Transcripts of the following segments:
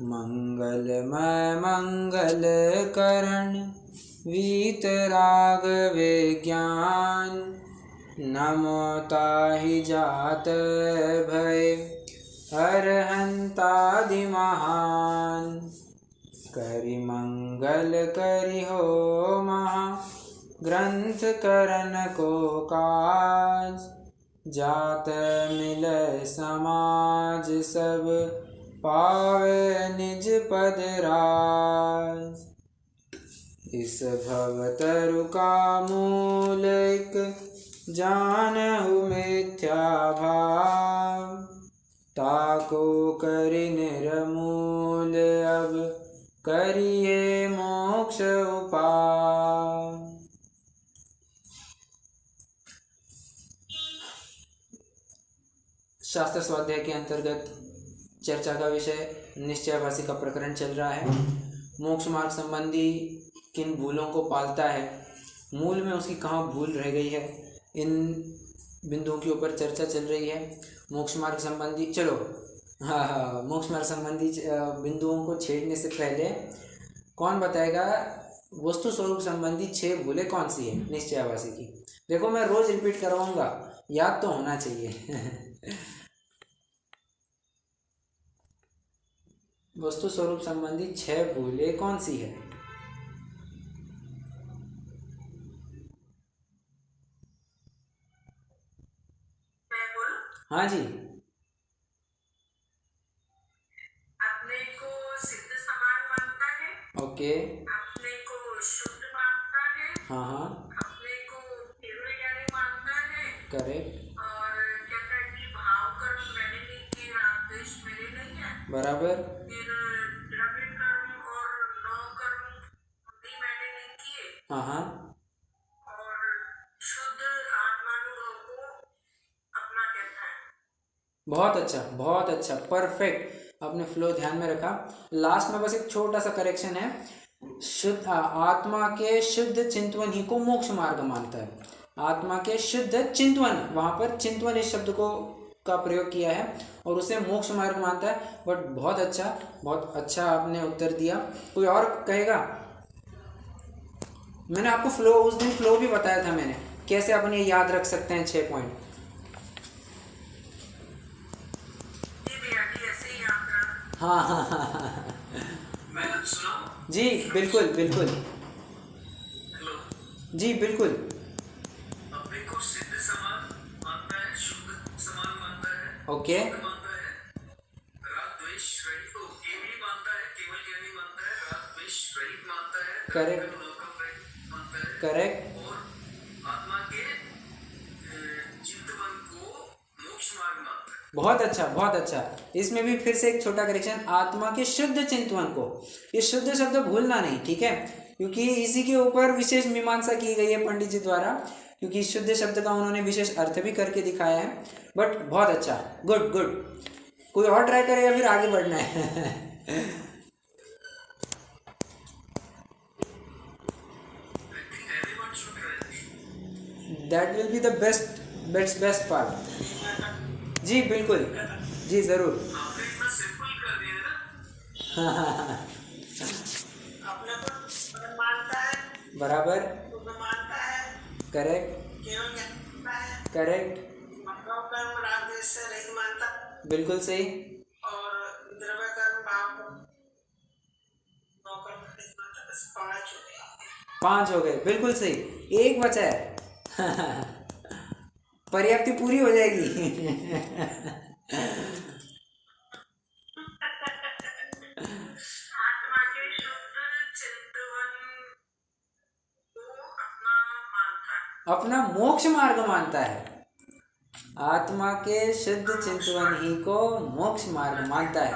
मंगलमय मंगल करण वीतराग विज्ञान। नमो ताहि जात भय अरहंतादि महान। करि मंगल करि हो महा ग्रंथ करन को काज। जात मिल समाज सब पावे निज पद राज। इस भवतरु का मूल एक जानहु मिथ्या भाव। ताको करि निर्मूल अब करिए मोक्ष उपाय। शास्त्र स्वाध्याय के अंतर्गत चर्चा का विषय निश्चयाभासी का प्रकरण चल रहा है। मोक्ष मार्ग संबंधी किन भूलों को पालता है, मूल में उसकी कहाँ भूल रह गई है, इन बिंदुओं के ऊपर चर्चा चल रही है। मोक्ष मार्ग संबंधी मोक्ष मार्ग संबंधी बिंदुओं को छेड़ने से पहले कौन बताएगा वस्तु स्वरूप संबंधी 6 भूलें कौन सी है निश्चयाभासी की? देखो मैं रोज रिपीट करवाऊंगा, याद तो होना चाहिए। वस्तु स्वरूप संबंधी 6 भूलें कौन सी है? हाँ जी। अपने को सिद्ध समान मानता है। ओके। अपने को शुद्ध मानता है। हाँ। अपने को केवल ज्ञानी मानता है। करेक्ट। और कहता है कि भाव कर्म मैंने नहीं किए, आदेश मेरे नहीं है। बराबर। फिर द्रव्य कर्म और नौ कर्म भी मैंने नहीं किए। हाँ। और शुद्ध आत्मानुभव को अपना कहता है। बहुत अच्छा, परफेक्ट। आपने फ्लो ध्यान में रखा। लास्ट में बस एक छोटा सा करेक्शन है। शुद्ध आत्मा के शुद्ध चिंतवन ही को मोक्ष मार्ग मानता है। आत्मा के शुद्ध चिंतवन, वहां पर चिंतवन इस शब्द को का प्रयोग किया है और उसे मोक्ष मार्ग मानता है। बट बहुत अच्छा आपने उत्तर दिया। कोई और कहेगा? मैंने आपको फ्लो उस दिन फ्लो भी बताया था मैंने, कैसे अपन ये याद रख सकते हैं 6 पॉइंट। हाँ। मैं सुनाऊं? जी बिल्कुल। जी बिल्कुल। अपने को सिद्ध समान मानता है, शुद्ध समान मानता है। ओके। मानता है राग द्वेष रहित, केवल मानता है, केवल ज्ञानी मानता है, राग द्वेष रहित मानता है। करेक्ट। मानता है। करेक्ट। और आत्मा के चिंतवन को मोक्ष मार्ग मानता है। बहुत अच्छा। इसमें भी फिर से एक छोटा करेक्शन, आत्मा के शुद्ध चिंतवन को। ये शुद्ध शब्द भूलना नहीं, ठीक है? क्योंकि इसी के ऊपर विशेष मीमांसा की गई है पंडित जी द्वारा, क्योंकि शुद्ध शब्द का उन्होंने विशेष अर्थ भी करके दिखाया है। बट बहुत अच्छा, गुड। कोई और ट्राई करे या फिर आगे बढ़ना है? That will be the best part. जी बिल्कुल, जी जरूर। आपने इतना सिंपल कर दिया ना। हाँ। अपने को मानता है। बराबर। मानता है। करेक्ट। केवल मानता है। करेक्ट। कर्म राग द्वेष से रहित मानता है। बिल्कुल सही। और द्रव्य कर्म भाव कर्म रहित मानता है। बस 5 हो गए। 5 हो गए, बिल्कुल सही। एक बचा है। पर्याप्ति पूरी हो जाएगी। आत्मा के शुद्ध चिंतवन को अपना मानता है। अपना मोक्ष मार्ग मानता है। आत्मा के शुद्ध चिंतवन ही को मोक्ष मार्ग मानता है।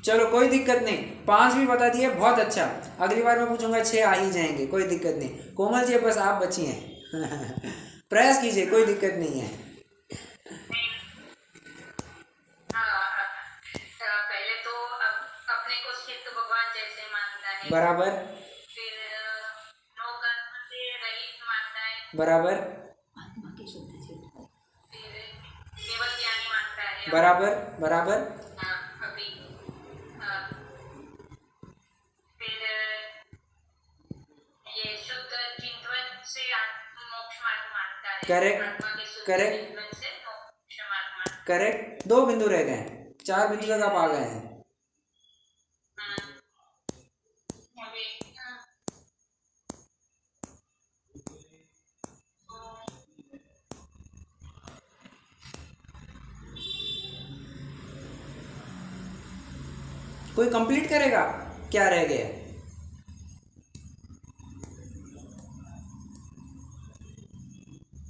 चलो कोई दिक्कत नहीं, 5 भी बता दिए, बहुत अच्छा। अगली बार मैं पूछूंगा 6 आ ही जाएंगे, कोई दिक्कत नहीं। कोमल जी बस आप बची हैं। प्रयास कीजिए, कोई दिक्कत नहीं है। पहले तो अपने को स्थित भगवान जैसे मानता है। बराबर। फिर नौ कर्म से रहित मानता है। बराबर। आत्मा के शुद्ध चिंतन। फिर केवल ज्ञानी मानता है। बराबर। अभी करेक्ट करेक्ट करेक्ट, 2 बिंदु रह गए हैं, 4 बिंदु तक आप आ गए हैं। कोई कंप्लीट करेगा, क्या रह गया?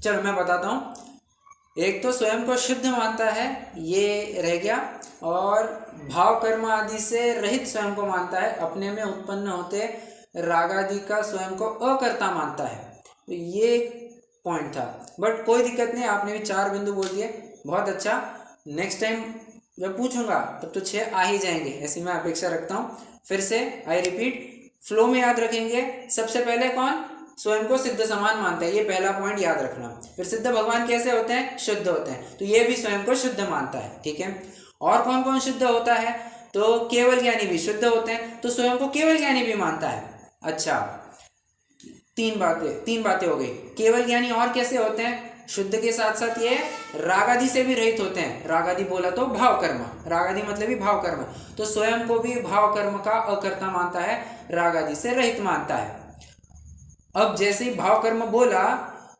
चलो मैं बताता हूं। एक तो स्वयं को शुद्ध मानता है, ये रह गया, और भाव कर्म आदि से रहित स्वयं को मानता है, अपने में उत्पन्न होते राग आदि का स्वयं को अकर्ता मानता है। तो ये एक पॉइंट था, बट कोई दिक्कत नहीं, आपने भी 4 बिंदु बोल दिए, बहुत अच्छा। नेक्स्ट टाइम जब पूछूंगा तब तो 6 आ ही जाएंगे, ऐसी मैं अपेक्षा रखता हूँ। फिर से आई रिपीट, फ्लो में याद रखेंगे। सबसे पहले कौन स्वयं को सिद्ध समान मानता है, ये पहला पॉइंट याद रखना। फिर सिद्ध भगवान कैसे होते हैं? शुद्ध होते हैं, तो ये भी स्वयं को शुद्ध मानता है, ठीक है। और कौन कौन शुद्ध होता है? तो केवल ज्ञानी भी शुद्ध होते हैं, तो स्वयं को केवल ज्ञानी भी मानता है। अच्छा, तीन बातें हो गई। केवल ज्ञानी और कैसे होते हैं? शुद्ध के साथ साथ ये राग आदि से भी रहित होते हैं। राग आदि बोला तो भाव कर्म, राग आदि मतलब ही भाव कर्म, तो स्वयं को भी भाव कर्म का अकर्ता मानता है, राग आदि से रहित मानता है। अब जैसे ही भाव कर्म बोला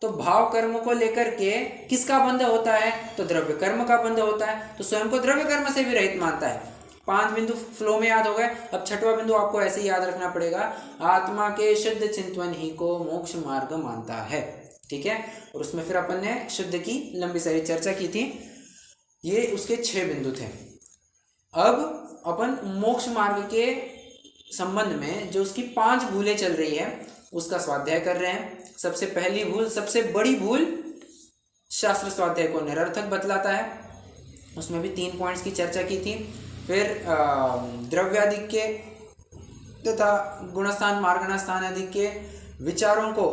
तो भाव कर्म को लेकर के किसका बंध होता है? तो द्रव्य कर्म का बंध होता है, तो स्वयं को द्रव्य कर्म से भी रहित मानता है। 5 बिंदु फ्लो में याद हो गए। अब 6वां बिंदु आपको ऐसे ही याद रखना पड़ेगा, आत्मा के शुद्ध चिंतन ही को मोक्ष मार्ग मानता है, ठीक है। और उसमें फिर अपन ने शुद्ध की लंबी सारी चर्चा की थी, ये उसके 6 बिंदु थे। अब अपन मोक्ष मार्ग के संबंध में जो उसकी 5 भूलें चल रही है उसका स्वाध्याय कर रहे हैं। सबसे पहली भूल, सबसे बड़ी भूल, शास्त्र स्वाध्याय को निरर्थक बतलाता है, उसमें भी 3 पॉइंट्स की चर्चा की थी। फिर द्रव्याधिक्य तथा गुणस्थान मार्गना स्थान आदि के विचारों को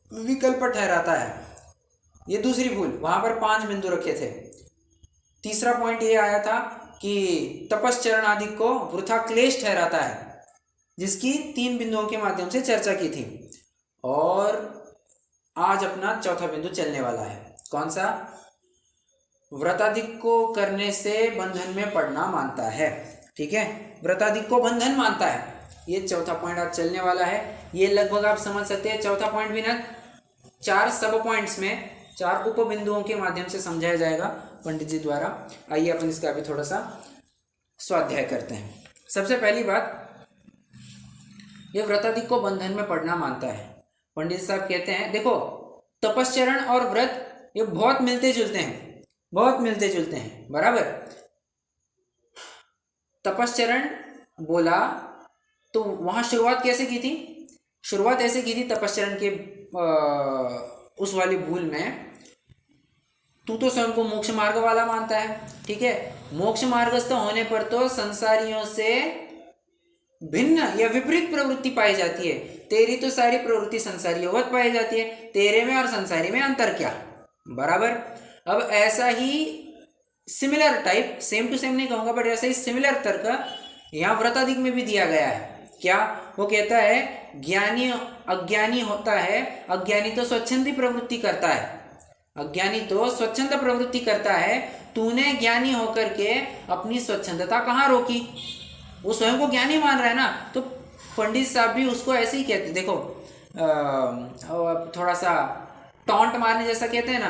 विकल्प ठहराता है, ये दूसरी भूल। वहां पर 5 बिंदु रखे थे। तीसरा पॉइंट ये आया था कि तपश्चरण आदि को वृथा क्लेश ठहराता है, जिसकी 3 बिंदुओं के माध्यम से चर्चा की थी। और आज अपना चौथा बिंदु चलने वाला है, कौन सा? व्रताधिक को करने से बंधन में पड़ना मानता है, ठीक है। व्रताधिक को बंधन मानता है, ये चौथा पॉइंट आज चलने वाला है। ये लगभग आप समझ सकते हैं, चौथा पॉइंट भी ना 4 सब पॉइंट्स में 4 उप बिंदुओं के माध्यम से समझाया जाएगा पंडित जी द्वारा। आइए अपन इसका भी थोड़ा सा स्वाध्याय करते हैं। सबसे पहली बात, ये व्रताधिक को बंधन में पड़ना मानता है। पंडित साहब कहते हैं, देखो तपश्चरण और व्रत ये बहुत मिलते जुलते हैं, बहुत मिलते जुलते हैं, बराबर। तपश्चरण बोला तो वहां शुरुआत कैसे की थी? शुरुआत ऐसे की थी तपश्चरण के उस वाली भूल में, तू तो स्वयं को मोक्ष मार्ग वाला मानता है, ठीक है। मोक्ष मार्गस्थ होने पर तो संसारियों से भिन्न या विपरीत प्रवृत्ति पाई जाती है। तेरी तो सारी प्रवृत्ति संसारियोवत पाई जाती है, तेरे में और संसारी में अंतर क्या? बराबर। अब ऐसा ही similar type, same to same नहीं कहूंगा, बट ऐसा ही सिमिलर तर्क यहाँ व्रताधिक में भी दिया गया है। क्या? वो कहता है ज्ञानी अज्ञानी होता है, अज्ञानी तो स्वच्छंदी प्रवृत्ति करता है, अज्ञानी तो स्वच्छंद प्रवृत्ति करता है। तूने ज्ञानी होकर के अपनी स्वच्छंदता कहाँ रोकी? वो स्वयं को ज्ञानी मान रहा है ना, तो पंडित साहब भी उसको ऐसे ही कहते। देखो थोड़ा सा टॉन्ट मारने जैसा कहते हैं ना,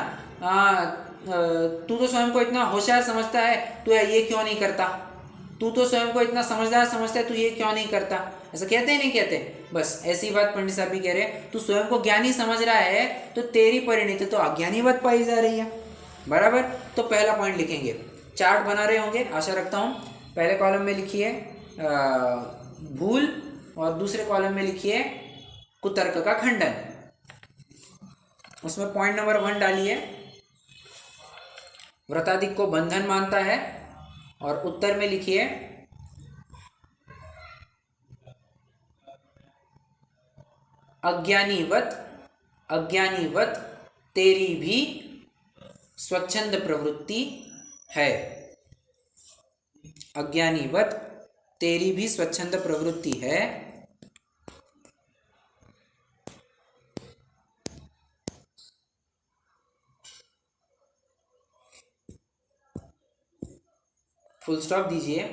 तू तो स्वयं को इतना होशियार समझता है, तू ये क्यों नहीं करता? तू तो स्वयं को इतना समझदार समझता है, तू ये क्यों नहीं करता? ऐसा कहते ही नहीं कहते? बस ऐसी बात पंडित साहब भी कह रहे हैं, तू स्वयं को ज्ञानी समझ रहा है तो तेरी परिणति तो अज्ञानीवत पाई जा रही है, बराबर। तो पहला पॉइंट लिखेंगे, चार्ट बना रहे होंगे आशा रखता हूँ। पहले कॉलम में लिखिए भूल और दूसरे कॉलम में लिखिए कुतर्क का खंडन। उसमें पॉइंट नंबर 1 डालिए, व्रताधिक को बंधन मानता है, और उत्तर में लिखिए अज्ञानीवत तेरी भी स्वच्छंद प्रवृत्ति है। अज्ञानीवत तेरी भी स्वच्छंद प्रवृत्ति है, फुल स्टॉप दीजिए।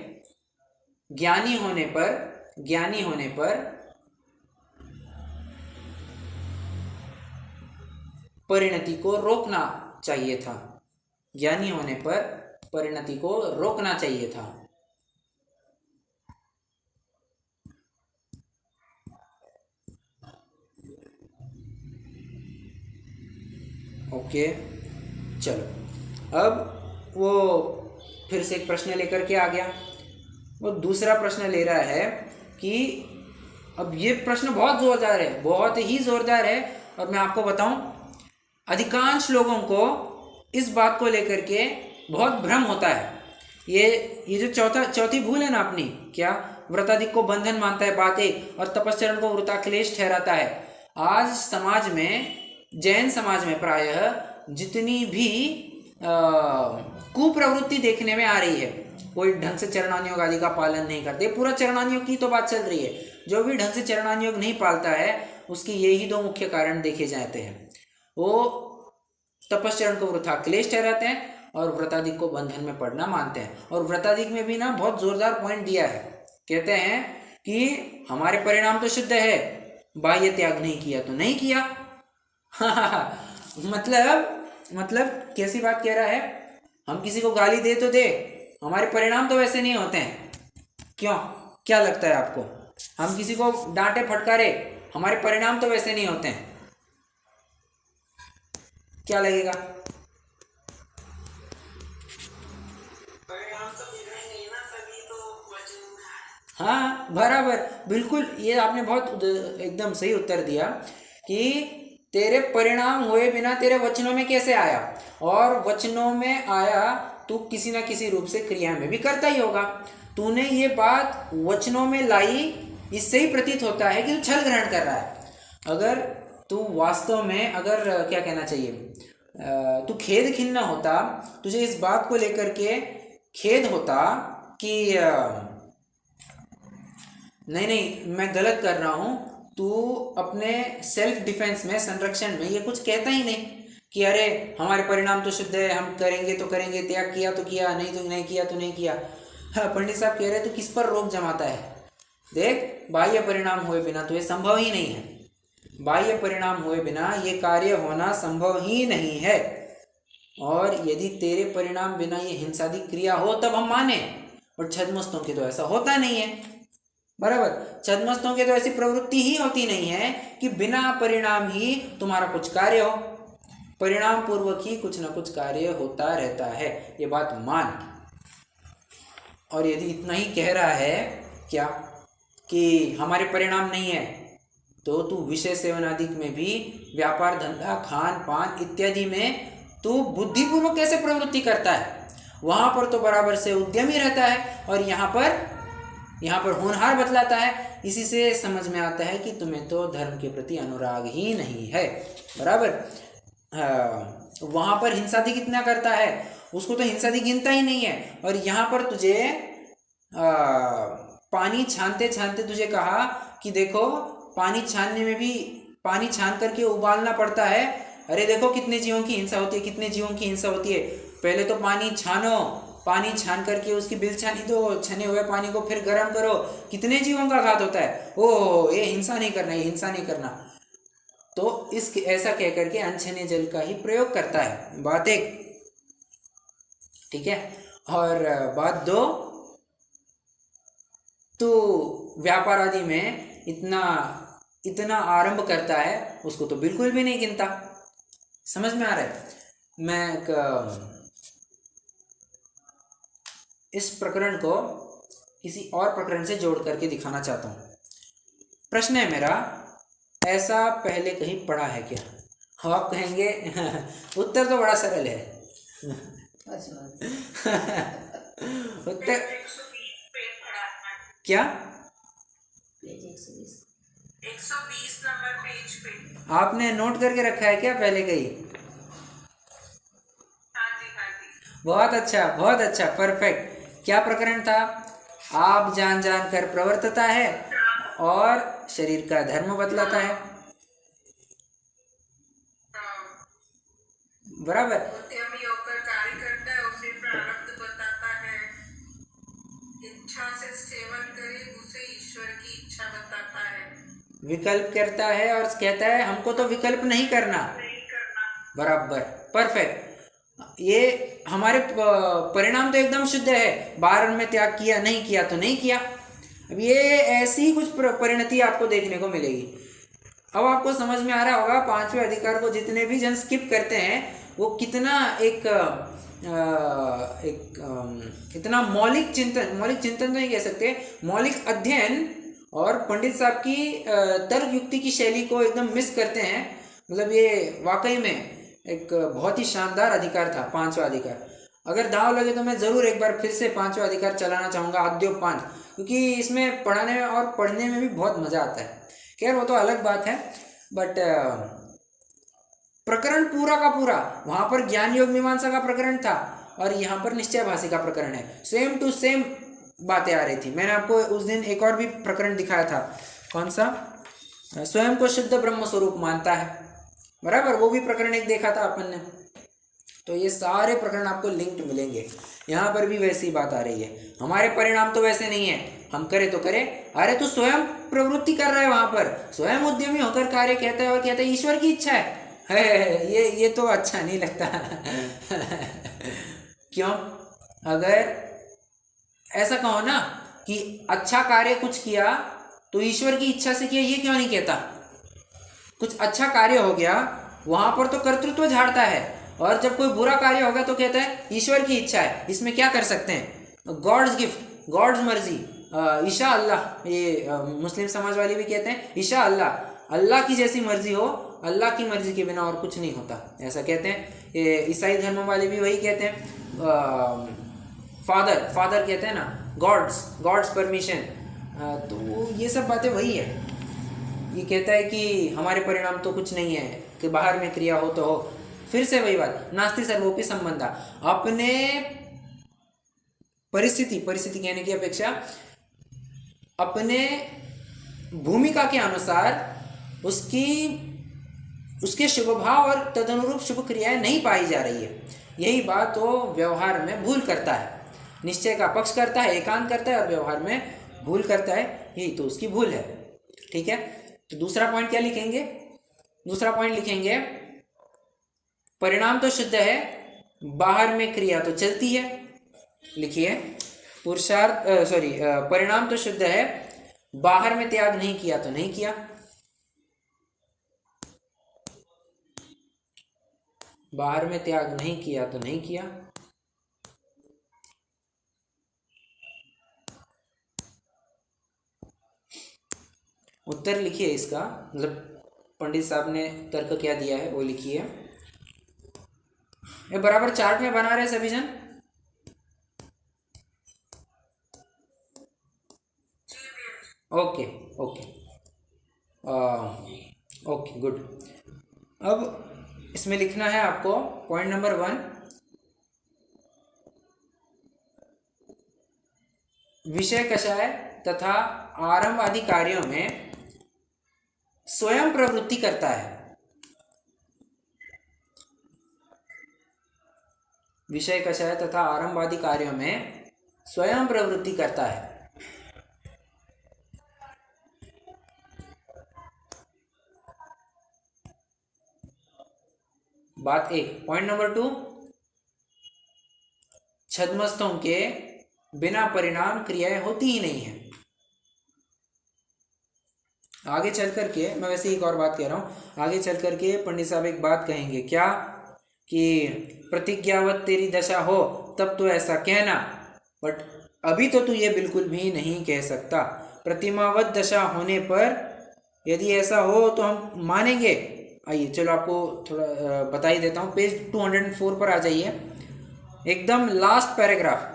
ज्ञानी होने पर परिणति को रोकना चाहिए था। ज्ञानी होने पर परिणति को रोकना चाहिए था। ओके, चलो अब वो फिर से एक प्रश्न लेकर के आ गया। वो दूसरा प्रश्न ले रहा है कि अब ये प्रश्न बहुत जोरदार है, बहुत ही जोरदार है। और मैं आपको बताऊं, अधिकांश लोगों को इस बात को लेकर के बहुत भ्रम होता है। ये जो चौथी भूल है ना अपनी, क्या व्रताधिक को बंधन मानता है, बात एक, और तपश्चरण को वृताक्लेश ठहराता है। आज समाज में, जैन समाज में प्रायः जितनी भी कुप्रवृत्ति देखने में आ रही है, कोई ढंग से चरणानुयोग आदि का पालन नहीं करते। पूरा चरणानुयोग की तो बात चल रही है। जो भी ढंग से चरणानुयोग नहीं पालता है उसके यही दो मुख्य कारण देखे जाते हैं। वो तपश्चरण को वृथा क्लेश ठहराते हैं और व्रताधिक को बंधन में पड़ना मानते हैं। और व्रताधिक में भी ना बहुत जोरदार पॉइंट दिया है। कहते हैं कि हमारे परिणाम तो शुद्ध है, बाह्य त्याग नहीं किया तो नहीं किया। मतलब कैसी बात कह रहा है? हम किसी को गाली दे तो दे, हमारे परिणाम तो वैसे नहीं होते हैं। क्यों? क्या लगता है आपको? हम किसी को डांटे फटकारे, हमारे परिणाम तो वैसे नहीं होते हैं। क्या लगेगा? परिणाम तो बिगड़ेंगे ना, तभी तो वचन। हाँ बराबर, बिल्कुल। ये आपने बहुत एकदम सही उत्तर दिया कि तेरे परिणाम हुए बिना तेरे वचनों में कैसे आया, और वचनों में आया तू किसी ना किसी रूप से क्रिया में भी करता ही होगा। तूने ये बात वचनों में लाई, इससे ही प्रतीत होता है कि तू छल ग्रहण कर रहा है। अगर तू वास्तव में, अगर क्या कहना चाहिए, तू खेद खिन्न होता, तुझे इस बात को लेकर के खेद होता कि नहीं मैं गलत कर रहा हूँ, तू अपने सेल्फ डिफेंस में, संरक्षण में ये कुछ कहता ही नहीं कि अरे हमारे परिणाम तो शुद्ध है, हम करेंगे तो करेंगे, त्याग किया तो किया, नहीं तो नहीं किया तो नहीं किया। हाँ, पंडित साहब कह रहे तो किस पर रोक जमाता है? देख, बाह्य परिणाम हुए बिना तो ये संभव ही नहीं है। बाह्य परिणाम हुए बिना ये कार्य होना संभव ही नहीं है। और यदि तेरे परिणाम बिना ये हिंसादी क्रिया हो तब हम माने, और छद्मस्तों के तो ऐसा होता नहीं है। बराबर, छद्मस्तों के तो ऐसी प्रवृत्ति ही होती नहीं है कि बिना परिणाम ही तुम्हारा कुछ कार्य हो। परिणाम पूर्वक ही कुछ ना कुछ कार्य होता रहता है, ये बात मान। और यदि इतना ही कह रहा है क्या कि हमारे परिणाम नहीं है, तो तू विषय सेवन आदि में भी, व्यापार धंधा खान पान इत्यादि में तू बुद्धिपूर्वक कैसे प्रवृत्ति करता है? वहां पर तो बराबर से उद्यमी रहता है, और यहाँ पर होनहार बतलाता है। इसी से समझ में आता है कि तुम्हें तो धर्म के प्रति अनुराग ही नहीं है। बराबर, वहां पर हिंसादी कितना करता है, उसको तो हिंसादी गिनता ही नहीं है। और यहाँ पर तुझे पानी छानते छानते तुझे कहा कि देखो, पानी छानने में भी, पानी छान करके उबालना पड़ता है। अरे देखो कितने जीवों की हिंसा होती है, कितने जीवों की हिंसा होती है। पहले तो पानी छानो, पानी छान करके उसकी बिल छानी दो, छने हुए पानी को फिर गर्म करो, कितने जीवों का घात होता है। ओह, ये हिंसा नहीं करना, ये हिंसा नहीं करना। तो इस ऐसा कह करके अनछने जल का ही प्रयोग करता है। बात एक, ठीक है। और बात दो, तो व्यापार आदि में इतना आरंभ करता है, उसको तो बिल्कुल भी नहीं गिनता। समझ में आ रहा है? मैं इस प्रकरण को किसी और प्रकरण से जोड़ करके दिखाना चाहता हूँ। प्रश्न है मेरा, ऐसा पहले कहीं पढ़ा है क्या? आप कहेंगे उत्तर तो बड़ा सरल है। उत्तर 120 पेज पढ़ा था। क्या? पेज 120 120 नंबर पेज पे। आपने नोट करके रखा है क्या पहले कहीं? हाँ जी। बहुत अच्छा, बहुत अच्छा, परफेक्ट। क्या प्रकरण था? आप जान जान कर प्रवर्तता है और शरीर का धर्म बतलाता है। बराबर, उद्यमी होकर कार्य करता है, उसे प्रारब्ध बताता है। इच्छा से सेवन करे उसे ईश्वर की इच्छा बताता है। विकल्प करता है और कहता है हमको तो विकल्प नहीं करना। बराबर, परफेक्ट। ये हमारे परिणाम तो एकदम शुद्ध है, बाहर में त्याग किया, नहीं किया तो नहीं किया। अब ये ऐसी ही कुछ परिणति आपको देखने को मिलेगी। अब आपको समझ में आ रहा होगा पांचवें अधिकार को जितने भी जन स्किप करते हैं वो कितना इतना मौलिक चिंतन तो नहीं कह सकते, मौलिक अध्ययन और पंडित साहब की तर्क युक्ति की शैली को एकदम मिस करते हैं। मतलब ये वाकई में एक बहुत ही शानदार अधिकार था, पांचवा अधिकार। अगर दांव लगे तो मैं ज़रूर एक बार फिर से पांचवा अधिकार चलाना चाहूँगा, आद्योप पांच, क्योंकि इसमें पढ़ाने में और पढ़ने में भी बहुत मज़ा आता है। खैर वो तो अलग बात है, बट प्रकरण पूरा का पूरा, वहाँ पर ज्ञान योग मीमांसा का प्रकरण था और यहाँ पर निश्चय भाषी का प्रकरण है। सेम टू सेम बातें आ रही थी। मैंने आपको उस दिन एक और भी प्रकरण दिखाया था, कौन सा, स्वयं को शुद्ध ब्रह्म स्वरूप मानता है, बराबर, वो भी प्रकरण एक देखा था अपन ने। तो ये सारे प्रकरण आपको लिंक्ड मिलेंगे। यहाँ पर भी वैसी बात आ रही है। हमारे परिणाम तो वैसे नहीं है, हम करे तो करे, अरे तू स्वयं प्रवृत्ति कर रहा है, वहां पर स्वयं उद्यमी होकर कार्य कहता है और कहता है ईश्वर की इच्छा है। ये तो अच्छा नहीं लगता। क्यों? अगर ऐसा कहो ना कि अच्छा कार्य कुछ किया तो ईश्वर की इच्छा से किया, ये क्यों नहीं कहता? कुछ अच्छा कार्य हो गया वहां पर तो कर्तृत्व झाड़ता है, और जब कोई बुरा कार्य होगा तो कहता है ईश्वर की इच्छा है, इसमें क्या कर सकते हैं, गॉड्स गिफ्ट, गॉड्स मर्जी, ईशा अल्लाह, ये मुस्लिम समाज वाले भी कहते हैं ईशा अल्लाह, अल्लाह की जैसी मर्जी हो, अल्लाह की मर्जी के बिना और कुछ नहीं होता, ऐसा कहते हैं। ये ईसाई धर्म वाले भी वही कहते हैं, फादर कहते हैं ना, गॉड्स परमिशन। तो ये सब बातें वही है। ये कहता है कि हमारे परिणाम तो कुछ नहीं है, कि बाहर में क्रिया हो तो हो। फिर से वही बात, नास्ति सर्वोपि संबंधा, अपने परिस्थिति कहने की अपेक्षा अपने भूमिका के अनुसार उसके शुभ भाव और तदनुरूप शुभ क्रियाएं नहीं पाई जा रही है। यही बात वो व्यवहार में भूल करता है, निश्चय का पक्ष करता है, एकांत करता है और व्यवहार में भूल करता है, यही तो उसकी भूल है। ठीक है, तो दूसरा पॉइंट क्या लिखेंगे? दूसरा पॉइंट लिखेंगे परिणाम तो शुद्ध है, बाहर में क्रिया तो चलती है। लिखिए परिणाम तो शुद्ध है, बाहर में त्याग नहीं किया तो नहीं किया। बाहर में त्याग नहीं किया तो नहीं किया। उत्तर लिखिए इसका, मतलब पंडित साहब ने तर्क क्या दिया है वो लिखिए। ये बराबर चार्ट में बना रहे सभी जन? Okay okay okay good. अब इसमें लिखना है आपको पॉइंट नंबर 1, विषय कषाय तथा आरंभ आदि कार्यों में स्वयं प्रवृत्ति करता है। विषय कषाय तथा आरंभ आदि कार्यों में स्वयं प्रवृत्ति करता है। बात 1। पॉइंट नंबर 2, छद्मस्थों के बिना परिणाम क्रियाएं होती ही नहीं है। आगे चल करके मैं वैसे एक और बात कह रहा हूं, आगे चल करके पंडित साहब एक बात कहेंगे, क्या कि प्रतिज्ञावत तेरी दशा हो तब तो ऐसा कहना, बट अभी तो तू ये बिल्कुल भी नहीं कह सकता। प्रतिमावत दशा होने पर यदि ऐसा हो तो हम मानेंगे। आइए चलो आपको थोड़ा बता ही देता हूँ, पेज 204 पर आ जाइए, एकदम लास्ट पैराग्राफ।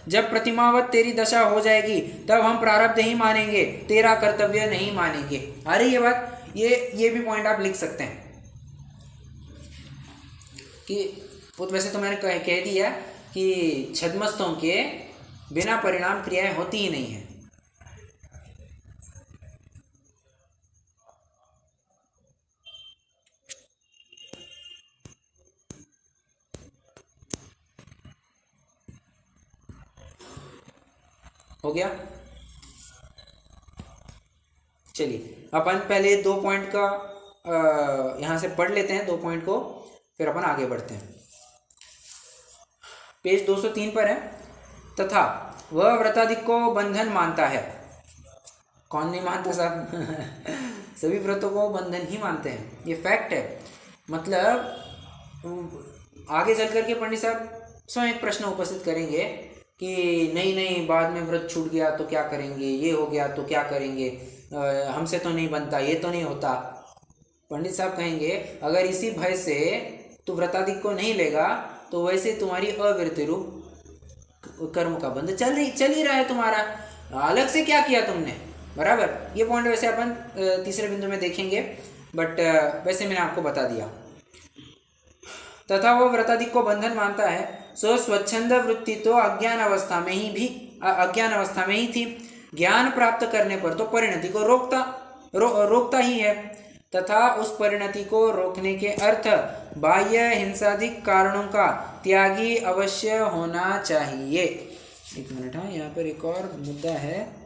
जब प्रतिमावत तेरी दशा हो जाएगी तब हम प्रारब्ध ही मानेंगे, तेरा कर्तव्य नहीं मानेंगे। आ रही है बात? ये भी पॉइंट आप लिख सकते हैं कि वो वैसे तो मैंने कह दिया कि छद्मस्थों के बिना परिणाम क्रियाएं होती ही नहीं है। हो गया। चलिए अपन पहले 2 पॉइंट का यहाँ से पढ़ लेते हैं 2 पॉइंट को, फिर अपन आगे बढ़ते हैं। पेज 203 पर है। तथा वह व्रताधिक को बंधन मानता है। कौन नहीं मानता साहब? सभी व्रतों को बंधन ही मानते हैं, ये फैक्ट है। मतलब आगे चल करके पंडित साहब स्वयं एक प्रश्न उपस्थित करेंगे कि नहीं बाद में व्रत छूट गया तो क्या करेंगे, ये हो गया तो क्या करेंगे, हमसे तो नहीं बनता, ये तो नहीं होता। पंडित साहब कहेंगे अगर इसी भय से तू व्रताधिक को नहीं लेगा तो वैसे तुम्हारी अविरति रूप कर्म का बंध चल ही रहा है तुम्हारा, अलग से क्या किया तुमने, बराबर। ये पॉइंट वैसे अपन तीसरे बिंदु में देखेंगे, बट वैसे मैंने आपको बता दिया। तथा वो व्रताधिक को बंधन मानता है, सो स्वच्छंद वृत्ति तो अज्ञान अवस्था में ही थी, ज्ञान प्राप्त करने पर तो परिणति को रोकता ही है। तथा उस परिणति को रोकने के अर्थ बाह्य हिंसाधिक कारणों का त्यागी अवश्य होना चाहिए। एक मिनट, हाँ यहाँ पर एक और मुद्दा है।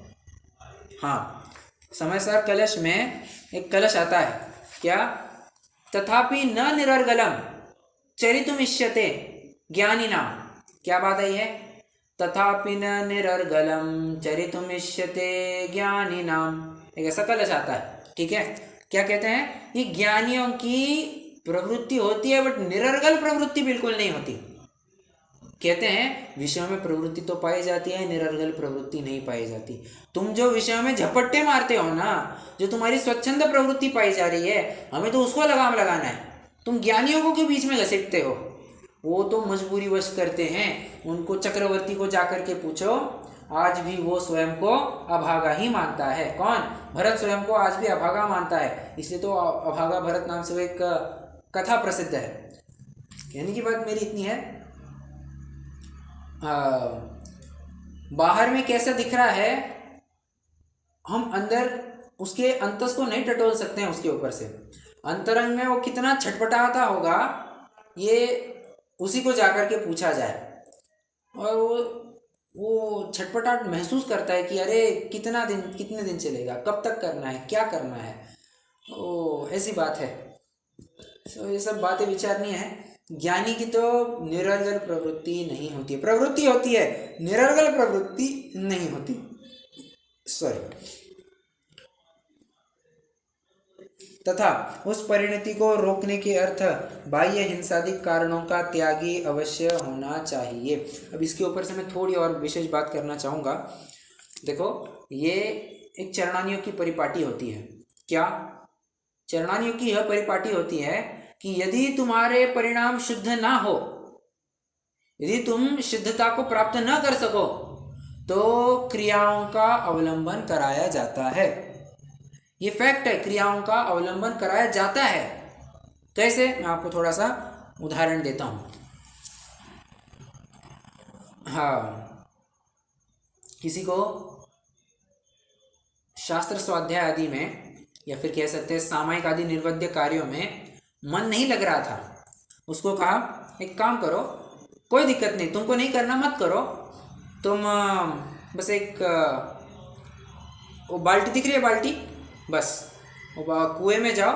हाँ, समयसार कलश में एक कलश आता है क्या, तथापि न निरर्गलम चरितुमिष्यते ज्ञानिनाम। क्या बात आई है? तथापि न निरर्गलम चरितुमिष्यते ज्ञानिनाम, एक ऐसा कलश आता है, ठीक है। क्या कहते हैं? ये ज्ञानियों की प्रवृत्ति होती है बट निरर्गल प्रवृत्ति बिल्कुल नहीं होती। कहते हैं विषयों में प्रवृत्ति तो पाई जाती है, निरर्गल प्रवृत्ति नहीं पाई जाती। तुम जो विषयों में झपट्टे मारते हो ना, जो तुम्हारी स्वच्छंद प्रवृत्ति पाई जा रही है, हमें तो उसको लगाम लगाना है। तुम ज्ञानियों को के बीच में घसीटते हो, वो तो मजबूरी वश करते हैं। उनको चक्रवर्ती को जाकर के पूछो, आज भी वो स्वयं को अभागा ही मानता है। कौन? भरत स्वयं को आज भी अभागा मानता है, इसलिए तो अभागा भरत नाम से वो एक कथा प्रसिद्ध है। कहने की बात मेरी इतनी है, बाहर में कैसा दिख रहा है, हम अंदर उसके अंतस को नहीं टटोल सकते हैं। उसके ऊपर से अंतरंग में वो कितना छटपटाता होगा, ये उसी को जाकर के पूछा जाए, और वो छटपटाहट महसूस करता है कि अरे कितने दिन चलेगा, कब तक करना है, क्या करना है। ओ ऐसी बात है। तो ये सब बातें विचारनीय है। ज्ञानी की तो निरर्गल प्रवृत्ति नहीं होती है, प्रवृत्ति होती है, निरर्गल प्रवृत्ति नहीं होती। सॉरी। तथा उस परिणति को रोकने के अर्थ बाह्य हिंसादिक कारणों का त्यागी अवश्य होना चाहिए। अब इसके ऊपर से मैं थोड़ी और विशेष बात करना चाहूँगा। देखो, ये एक चरणानियों की परिपाटी होती है। क्या? चरणानियों की यह परिपाटी होती है कि यदि तुम्हारे परिणाम शुद्ध ना हो, यदि तुम शुद्धता को प्राप्त न कर सको, तो क्रियाओं का अवलंबन कराया जाता है। ये फैक्ट है, क्रियाओं का अवलंबन कराया जाता है। कैसे? मैं आपको थोड़ा सा उदाहरण देता हूँ। हाँ, किसी को शास्त्र स्वाध्याय आदि में, या फिर कह सकते हैं सामायिक आदि निर्वध्य कार्यों में मन नहीं लग रहा था। उसको कहा एक काम करो, कोई दिक्कत नहीं, तुमको नहीं करना मत करो, तुम बस एक वो बाल्टी दिख रही है, बाल्टी, बस कुएं में जाओ,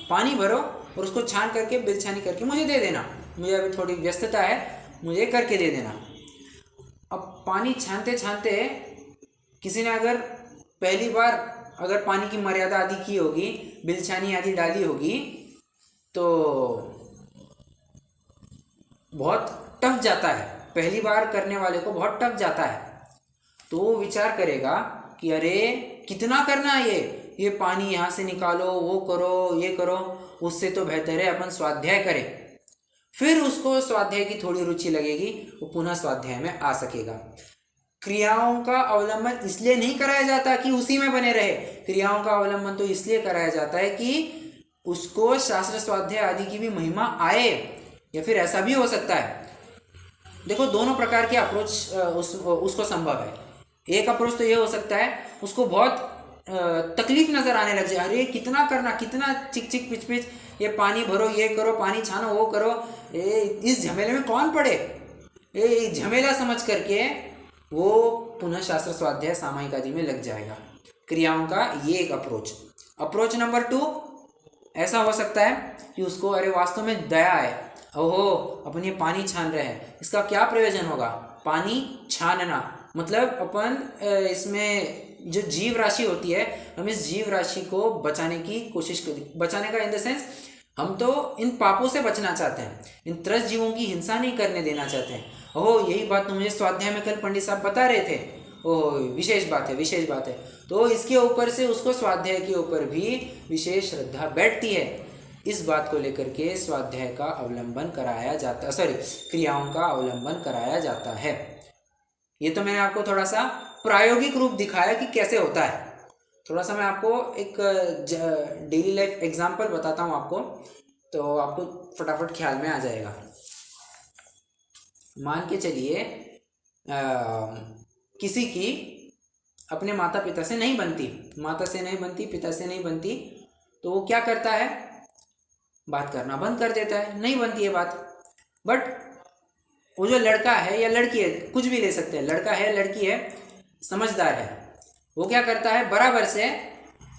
पानी भरो और उसको छान करके बिलछानी करके मुझे दे देना। मुझे अभी थोड़ी व्यस्तता है, मुझे करके दे देना। अब पानी छानते छानते किसी ने अगर पहली बार अगर पानी की मर्यादा आदि की होगी, बिलछानी आदि डाली होगी, तो बहुत टफ जाता है। पहली बार करने वाले को बहुत टफ जाता है। तो वो विचार करेगा कि अरे कितना करना है, ये पानी यहाँ से निकालो, वो करो, ये करो, उससे तो बेहतर है अपन स्वाध्याय करें। फिर उसको स्वाध्याय की थोड़ी रुचि लगेगी, वो पुनः स्वाध्याय में आ सकेगा। क्रियाओं का अवलंबन इसलिए नहीं कराया जाता कि उसी में बने रहे। क्रियाओं का अवलंबन तो इसलिए कराया जाता है कि उसको शास्त्र स्वाध्याय आदि की भी महिमा आए, या फिर ऐसा भी हो सकता है। देखो, दोनों प्रकार के अप्रोच उसको संभव है। एक अप्रोच तो ये हो सकता है उसको बहुत तकलीफ नजर आने लग जाए, अरे कितना करना, कितना चिक चिक पिच पिच, ये पानी भरो, ये करो, पानी छानो, वो करो, इस झमेले में कौन पड़े। झमेला समझ करके वो पुनः शास्त्र स्वाध्याय सामायिक आदि में लग जाएगा। क्रियाओं का ये एक अप्रोच नंबर 2, ऐसा हो सकता है कि उसको अरे वास्तव में दया है, ओहो अपन ये पानी छान रहे हैं, इसका क्या प्रयोजन होगा, पानी छानना मतलब अपन इसमें जो जीव राशि होती है हम इस जीव राशि को बचाने की कोशिश कर, बचाने का इन द सेंस हम तो इन पापों से बचना चाहते हैं, इन त्रस्त जीवों की हिंसा नहीं करने देना चाहते हैं। ओह यही बात तो मुझे स्वाध्याय में कल पंडित साहब बता रहे थे, ओह विशेष बात है। तो इसके ऊपर से उसको स्वाध्याय के ऊपर भी विशेष श्रद्धा बैठती है। इस बात को लेकर के स्वाध्याय का अवलंबन कराया जाता, क्रियाओं का अवलंबन कराया जाता है। ये तो मैंने आपको थोड़ा सा प्रायोगिक रूप दिखाया कि कैसे होता है। थोड़ा सा मैं आपको एक डेली लाइफ एग्जाम्पल बताता हूँ आपको, तो आपको फटाफट ख्याल में आ जाएगा। मान के चलिए किसी की अपने माता पिता से नहीं बनती, पिता से नहीं बनती, तो वो क्या करता है, बात करना बंद कर देता है, नहीं बनती है बात। बट वो जो लड़का है या लड़की है, कुछ भी ले सकते हैं, लड़का है लड़की है, समझदार है, वो क्या करता है, बराबर से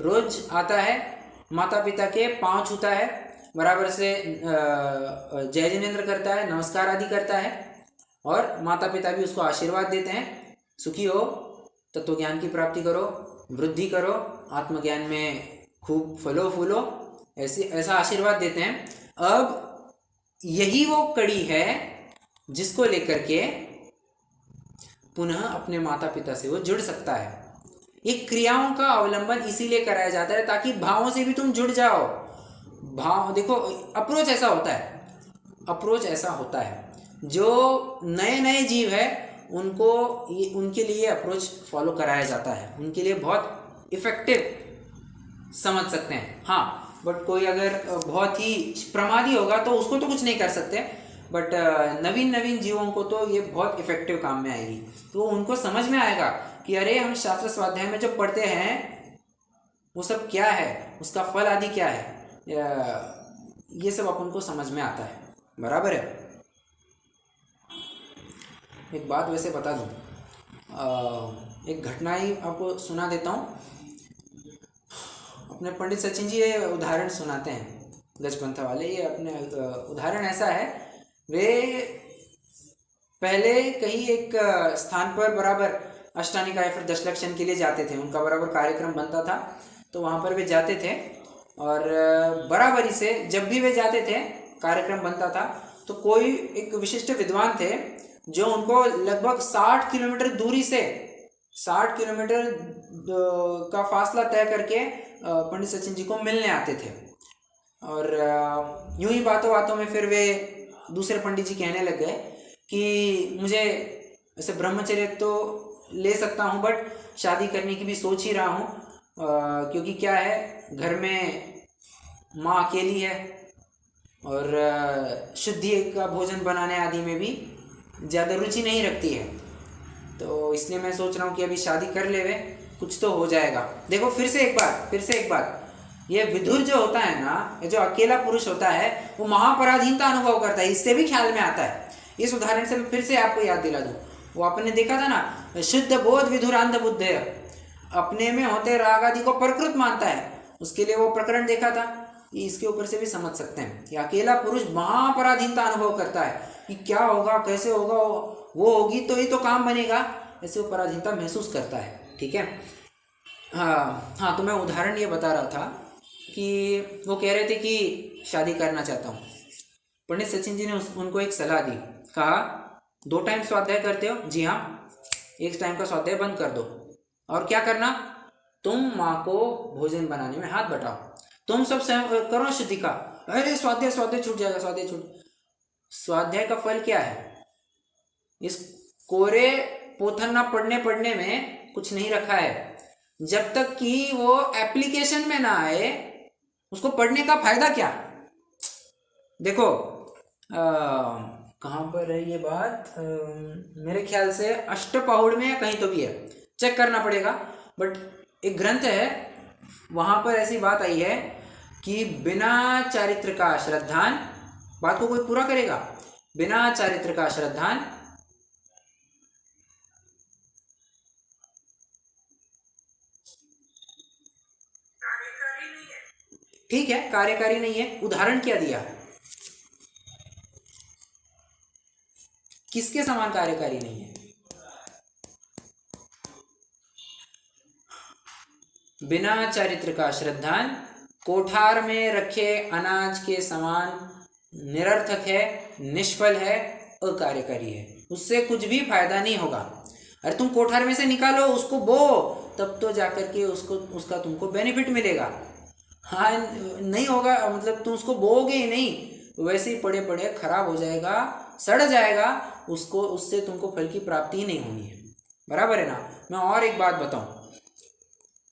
रोज आता है, माता पिता के पाँव छूता है, बराबर से जय जिनेंद्र करता है, नमस्कार आदि करता है, और माता पिता भी उसको आशीर्वाद देते हैं, सुखी हो, तत्व ज्ञान की प्राप्ति करो, वृद्धि करो, आत्मज्ञान में खूब फलो फूलो, ऐसा आशीर्वाद देते हैं। अब यही वो कड़ी है जिसको लेकर के पुनः अपने माता पिता से वो जुड़ सकता है। ये क्रियाओं का अवलंबन इसीलिए कराया जाता है ताकि भावों से भी तुम जुड़ जाओ। भाव देखो, अप्रोच ऐसा होता है जो नए जीव है उनके लिए अप्रोच फॉलो कराया जाता है, उनके लिए बहुत इफेक्टिव समझ सकते हैं। हाँ, बट कोई अगर बहुत ही प्रमादी होगा तो उसको तो कुछ नहीं कर सकते, बट नवीन जीवों को तो ये बहुत इफेक्टिव काम में आएगी। तो उनको समझ में आएगा कि अरे हम शास्त्र स्वाध्याय में जो पढ़ते हैं वो सब क्या है, उसका फल आदि क्या है, ये सब अपन को समझ में आता है। बराबर है। एक बात वैसे बता दूं, एक घटना ही आपको सुना देता हूँ। अपने पंडित सचिन जी ये उदाहरण सुनाते हैं, गजपंथा वाले। ये अपने उदाहरण ऐसा है, वे पहले कहीं एक स्थान पर बराबर अष्टानिकाय फिर दशलक्षण के लिए जाते थे, उनका बराबर कार्यक्रम बनता था, तो वहाँ पर वे जाते थे। और बराबरी से जब भी वे जाते थे, कार्यक्रम बनता था, तो कोई एक विशिष्ट विद्वान थे जो उनको लगभग 60 किलोमीटर दूरी से 60 किलोमीटर का फासला तय करके पंडित सचिन जी को मिलने आते थे। और यूं ही बातों में फिर वे दूसरे पंडित जी कहने लग गए कि मुझे ऐसे ब्रह्मचर्य तो ले सकता हूँ, बट शादी करने की भी सोच ही रहा हूँ, क्योंकि क्या है, घर में माँ अकेली है और शुद्धि का भोजन बनाने आदि में भी ज़्यादा रुचि नहीं रखती है, तो इसलिए मैं सोच रहा हूँ कि अभी शादी कर लेवे, कुछ तो हो जाएगा। देखो फिर से एक बात, ये विधुर जो होता है ना, ये जो अकेला पुरुष होता है, वो महापराधीनता अनुभव करता है, इससे भी ख्याल में आता है। इस उदाहरण से मैं फिर से आपको याद दिला दूं, वो आपने देखा था ना, शुद्ध बोध विधुर अंध बुद्ध, अपने में होते राग आदि को प्रकृत मानता है, उसके लिए वो प्रकरण देखा था। इसके ऊपर से भी समझ सकते हैं कि अकेला पुरुष महापराधीनता अनुभव करता है कि क्या होगा, कैसे होगा, वो होगी तो ही तो काम बनेगा, ऐसे वो पराधीनता महसूस करता है। ठीक है। हाँ, तो मैं उदाहरण ये बता रहा था कि वो कह रहे थे कि शादी करना चाहता हूँ। पंडित सचिन जी ने उनको एक सलाह दी, कहा 2 टाइम स्वाध्याय करते हो? जी हाँ। 1 टाइम का स्वाध्याय बंद कर दो, और क्या करना, तुम माँ को भोजन बनाने में हाथ बटाओ, तुम सब करो शुद्धि का। अरे स्वाध्याय छूट जाएगा, स्वाध्याय का फल क्या है? इस कोरे पोथन पढ़ने में कुछ नहीं रखा है। जब तक कि वो एप्लीकेशन में ना आए, उसको पढ़ने का फायदा क्या? देखो कहाँ पर है ये बात, मेरे ख्याल से अष्टपहुड़ में या कहीं तो भी है, चेक करना पड़ेगा, बट एक ग्रंथ है, वहाँ पर ऐसी बात आई है कि बिना चारित्र का श्रद्धान, बात को कोई पूरा करेगा, बिना चारित्र का श्रद्धान ठीक है, कार्यकारी नहीं है। उदाहरण क्या दिया? किसके समान कार्यकारी नहीं है? बिना चारित्र का श्रद्धान, कोठार में रखे अनाज के समान निरर्थक है, निष्फल है, अकार्यकारी है, उससे कुछ भी फायदा नहीं होगा। अरे तुम कोठार में से निकालो, उसको बो, तब तो जाकर के उसका तुमको बेनिफिट मिलेगा। हाँ, नहीं होगा, मतलब तुम उसको बोओगे ही नहीं, वैसे ही पड़े पड़े खराब हो जाएगा, सड़ जाएगा, उससे तुमको फल की प्राप्ति ही नहीं होनी है। बराबर है ना? मैं और एक बात बताऊं,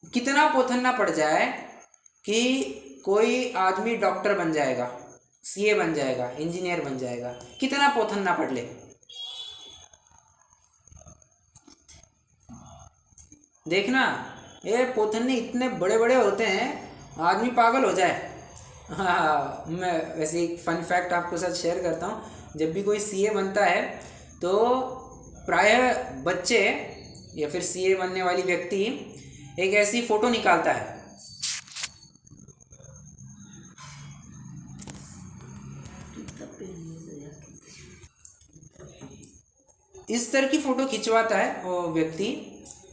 कितना पोथनना पड़ जाए कि कोई आदमी डॉक्टर बन जाएगा, सीए बन जाएगा, इंजीनियर बन जाएगा, कितना पोथनना पड़ ले, देखना ये पोथन्ने इतने बड़े बड़े होते हैं, आदमी पागल हो जाए। हाँ, मैं वैसे एक फन फैक्ट आपको साथ शेयर करता हूँ। जब भी कोई सीए बनता है तो प्रायः बच्चे या फिर सीए बनने वाली व्यक्ति एक ऐसी फोटो निकालता है, इस तरह की फोटो खिंचवाता है वो व्यक्ति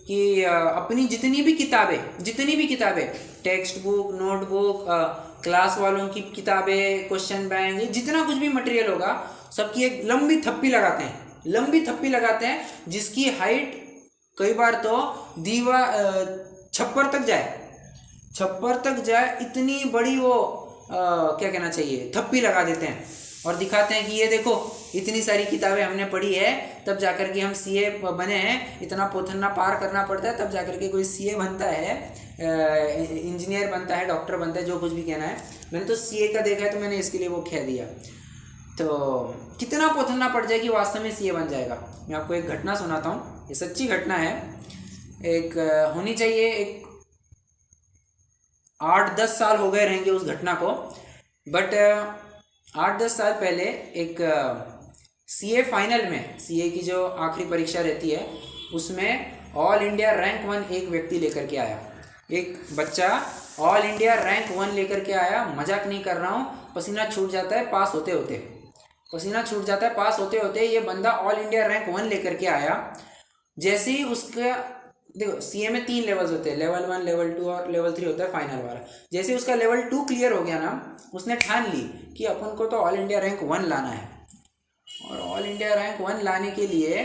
कि अपनी जितनी भी किताबें, टेक्स्ट बुक, नोटबुक, क्लास वालों की किताबें, क्वेश्चन बैंक, जितना कुछ भी मटेरियल होगा, सबकी एक लंबी थप्पी लगाते हैं, जिसकी हाइट कई बार तो छप्पर तक जाए, इतनी बड़ी वो क्या कहना चाहिए, थप्पी लगा देते हैं और दिखाते हैं कि ये देखो इतनी सारी किताबें हमने पढ़ी है, तब जाकर के हम सीए बने हैं। इतना पोथन्ना पार करना पड़ता है तब जाकर के कोई सीए बनता है, इंजीनियर बनता है, डॉक्टर बनता है, जो कुछ भी कहना है। मैंने तो सीए का देखा है तो मैंने इसके लिए वो कह दिया। तो कितना पोथन्ना पड़ जाए कि वास्तव में सीए बन जाएगा। मैं आपको एक घटना सुनाता हूँ, ये सच्ची घटना है। एक होनी चाहिए, एक 8-10 साल हो गए रहेंगे उस घटना को, बट 8-10 साल पहले एक सीए फाइनल में, सीए की जो आखिरी परीक्षा रहती है उसमें ऑल इंडिया रैंक 1 एक व्यक्ति लेकर के आया, एक बच्चा ऑल इंडिया रैंक 1 लेकर के आया। मजाक नहीं कर रहा हूँ, पसीना छूट जाता है पास होते होते ये बंदा ऑल इंडिया रैंक 1 लेकर के आया। जैसे ही उसका, देखो सीए में 3 लेवल्स होते हैं, लेवल 1, लेवल 2 और लेवल 3 होता है फाइनल वाला। जैसे उसका लेवल 2 क्लियर हो गया ना, उसने ठान ली कि अपन को तो ऑल इंडिया रैंक 1 लाना है। और ऑल इंडिया रैंक 1 लाने के लिए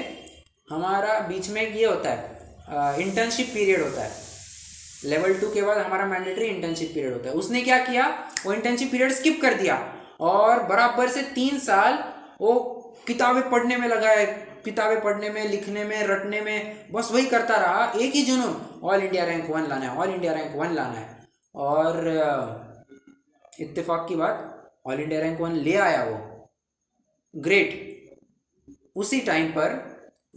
हमारा बीच में ये होता है, इंटर्नशिप पीरियड होता है। लेवल 2 के बाद हमारा मैंडेटरी इंटर्नशिप पीरियड होता है। उसने क्या किया, वो इंटर्नशिप पीरियड स्किप कर दिया और बराबर से 3 साल वो किताबें पढ़ने में लगा है, किताबें पढ़ने में, लिखने में, रटने में, बस वही करता रहा। एक ही जुनून, ऑल इंडिया रैंक 1 लाना है, ऑल इंडिया रैंक 1 लाना है। और इत्तेफाक की बात, ऑल इंडिया रैंक 1 ले आया वो, ग्रेट। उसी टाइम पर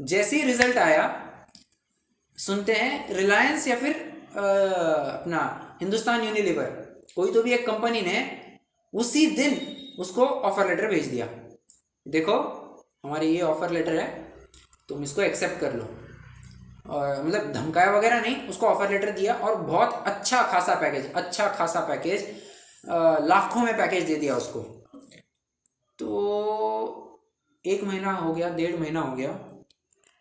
जैसे ही रिजल्ट आया, सुनते हैं रिलायंस या फिर अपना हिंदुस्तान यूनिलीवर, कोई तो भी एक कंपनी ने उसी दिन उसको ऑफर लेटर भेज दिया। देखो हमारे ये ऑफर लेटर है, तुम इसको एक्सेप्ट कर लो। और मतलब धमकाया वगैरह नहीं, उसको ऑफर लेटर दिया और बहुत अच्छा खासा पैकेज, लाखों में पैकेज दे दिया उसको। तो 1 महीना हो गया, 1.5 महीना हो गया,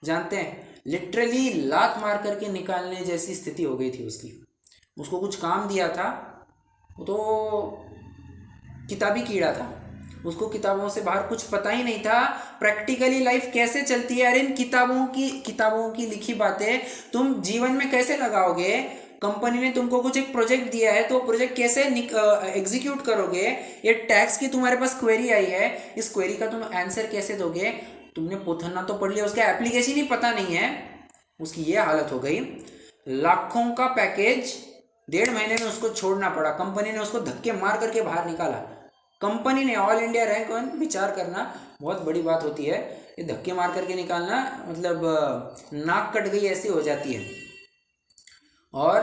जानते हैं लिटरली लात मार करके निकालने जैसी स्थिति हो गई थी उसकी। उसको कुछ काम दिया था, वो तो किताबी कीड़ा था, उसको किताबों से बाहर कुछ पता ही नहीं था, प्रैक्टिकली लाइफ कैसे चलती है। अरे इन किताबों की लिखी बातें तुम जीवन में कैसे लगाओगे। कंपनी ने तुमको कुछ एक प्रोजेक्ट दिया है तो प्रोजेक्ट कैसे एग्जीक्यूट करोगे। ये टैक्स की तुम्हारे पास क्वेरी आई है, इस क्वेरी का तुम आंसर कैसे दोगे। तुमने पोथन्ना तो पढ़ लिया, उसका एप्लीकेशन ही पता नहीं है। उसकी ये हालत हो गई, लाखों का पैकेज 1.5 महीने में उसको छोड़ना पड़ा। कंपनी ने उसको धक्के मार करके बाहर निकाला। कंपनी ने ऑल इंडिया रैंक 1, विचार करना बहुत बड़ी बात होती है, ये धक्के मार करके निकालना मतलब नाक कट गई ऐसी हो जाती है। और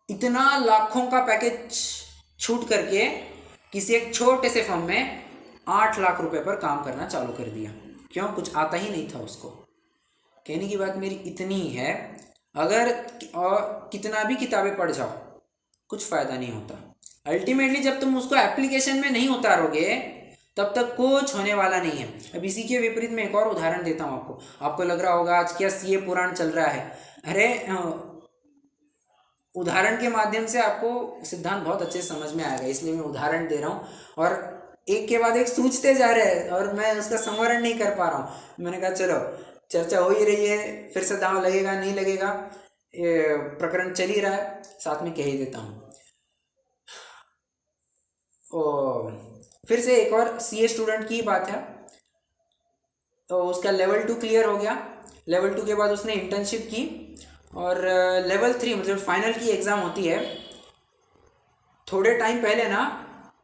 इतना लाखों का पैकेज छूट करके किसी एक छोटे से फर्म में 8 लाख रुपए पर काम करना चालू कर दिया। क्यों? कुछ आता ही नहीं था उसको। कहने की बात मेरी इतनी है, अगर और कितना भी किताबें पढ़ जाओ कुछ फ़ायदा नहीं होता। अल्टीमेटली जब तुम उसको एप्लीकेशन में नहीं उतारोगे तब तक कुछ होने वाला नहीं है। अब इसी के विपरीत में एक और उदाहरण देता हूँ आपको। आपको लग रहा होगा आज क्या सीए पुराण चल रहा है। अरे उदाहरण के माध्यम से आपको सिद्धांत बहुत अच्छे से समझ में आएगा, इसलिए मैं उदाहरण दे रहा हूँ और एक के बाद एक सूझते जा रहे हैं और मैं उसका संवरण नहीं कर पा रहा हूँ। मैंने कहा चलो चर्चा हो ही रही है, फिर से दांव लगेगा नहीं लगेगा, प्रकरण चल ही रहा है, साथ में कह ही देता हूँ। फिर से एक और सीए स्टूडेंट की बात है। तो उसका लेवल 2 क्लियर हो गया। लेवल 2 के बाद उसने इंटर्नशिप की और लेवल 3 मतलब फाइनल की एग्ज़ाम होती है। थोड़े टाइम पहले ना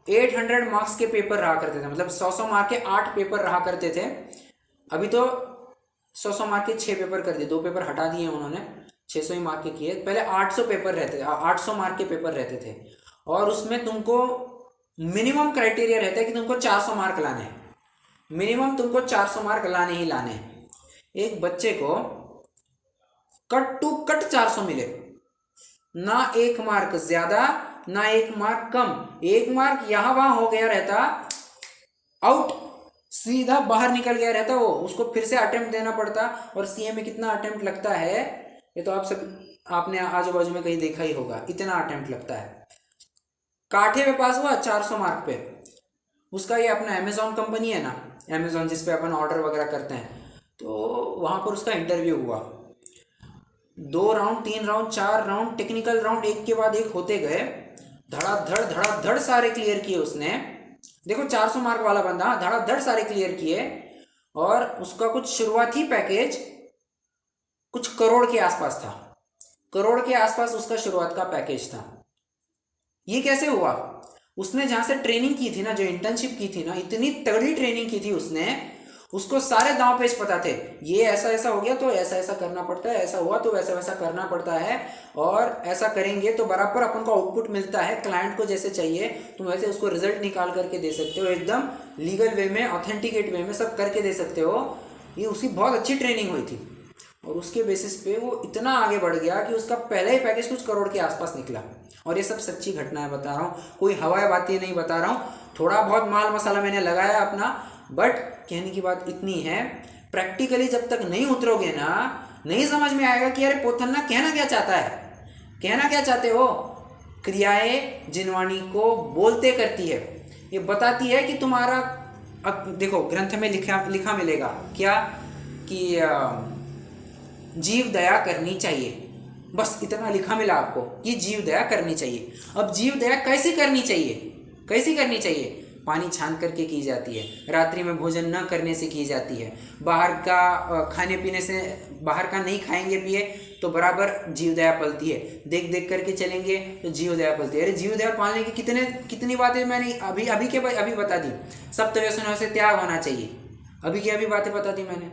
800 मार्क्स के पेपर रहा करते थे, मतलब 100 मार्क के 8 पेपर रहा करते थे। अभी तो 100 मार्क के 6 पेपर कर दिए, 2 पेपर हटा दिए उन्होंने, 600 ही मार्क के किए। पहले 800 पेपर रहते थे, 800 मार्क के पेपर रहते थे और उसमें तुमको मिनिमम क्राइटेरिया रहता है कि तुमको 400 मार्क लाने हैं। मिनिमम तुमको 400 मार्क लाने ही लाने हैं। एक बच्चे को कट टू कट 400 मिले, ना 1 मार्क ज्यादा ना 1 मार्क कम। 1 मार्क यहां वहां हो गया रहता, आउट, सीधा बाहर निकल गया रहता वो, उसको फिर से अटेम्प्ट देना पड़ता। और सीए में कितना अटेम्प्ट लगता है ये तो आपने आजू बाजू में कहीं देखा ही होगा, इतना अटेम्प्ट लगता है। काठे पे पास हुआ 400 मार्क पे। उसका ये अपना अमेजोन कंपनी है ना, अमेजोन जिस पे अपन ऑर्डर वगैरह करते हैं, तो वहाँ पर उसका इंटरव्यू हुआ। 2 round 3 round 4 round technical round एक के बाद एक होते गए, धड़ाधड़ सारे क्लियर किए उसने। देखो 400 मार्क वाला बंदा धड़ाधड़ सारे क्लियर किए और उसका कुछ शुरुआती पैकेज कुछ करोड़ के आसपास था। करोड़ के आसपास उसका शुरुआत का पैकेज था। ये कैसे हुआ? उसने जहां से ट्रेनिंग की थी ना, जो इंटर्नशिप की थी ना, इतनी तगड़ी ट्रेनिंग की थी उसने, उसको सारे दांव पेच पता थे। ये ऐसा ऐसा हो गया तो ऐसा ऐसा करना पड़ता है, ऐसा हुआ तो वैसा वैसा करना पड़ता है, और ऐसा करेंगे तो बराबर अपन को आउटपुट मिलता है। क्लाइंट को जैसे चाहिए तुम वैसे उसको रिजल्ट निकाल करके दे सकते हो, एकदम लीगल वे में, ऑथेंटिकेट वे में सब करके दे सकते हो। ये उसकी बहुत अच्छी ट्रेनिंग हुई थी और उसके बेसिस पे वो इतना आगे बढ़ गया कि उसका पहला ही पैकेज कुछ करोड़ के आसपास निकला। और ये सब सच्ची घटनाएं बता रहा हूँ, कोई हवाई बातें नहीं बता रहा हूँ। थोड़ा बहुत माल मसाला मैंने लगाया अपना, बट कहने की बात इतनी है, प्रैक्टिकली जब तक नहीं उतरोगे ना, नहीं समझ में आएगा कि अरे पोथन्ना कहना क्या चाहता है, कहना क्या चाहते हो। क्रियाएं जिनवाणी को बोलते करती है, ये बताती है कि तुम्हारा, अब देखो ग्रंथ में लिखा मिलेगा क्या कि जीव दया करनी चाहिए, बस इतना लिखा मिला आपको कि जीव दया करनी चाहिए। अब जीव दया कैसी करनी चाहिए, कैसी करनी चाहिए? पानी छान करके की जाती है, रात्रि में भोजन न करने से की जाती है, बाहर का खाने पीने से, बाहर का नहीं खाएंगे पिए तो बराबर जीव दया पलती है, देख देख करके चलेंगे तो जीव दया पलती है। अरे जीव दया पालने की कितनी बातें मैंने अभी बता दी। सप्त व्यसनों से त्याग होना चाहिए, अभी की अभी बातें बता दी मैंने।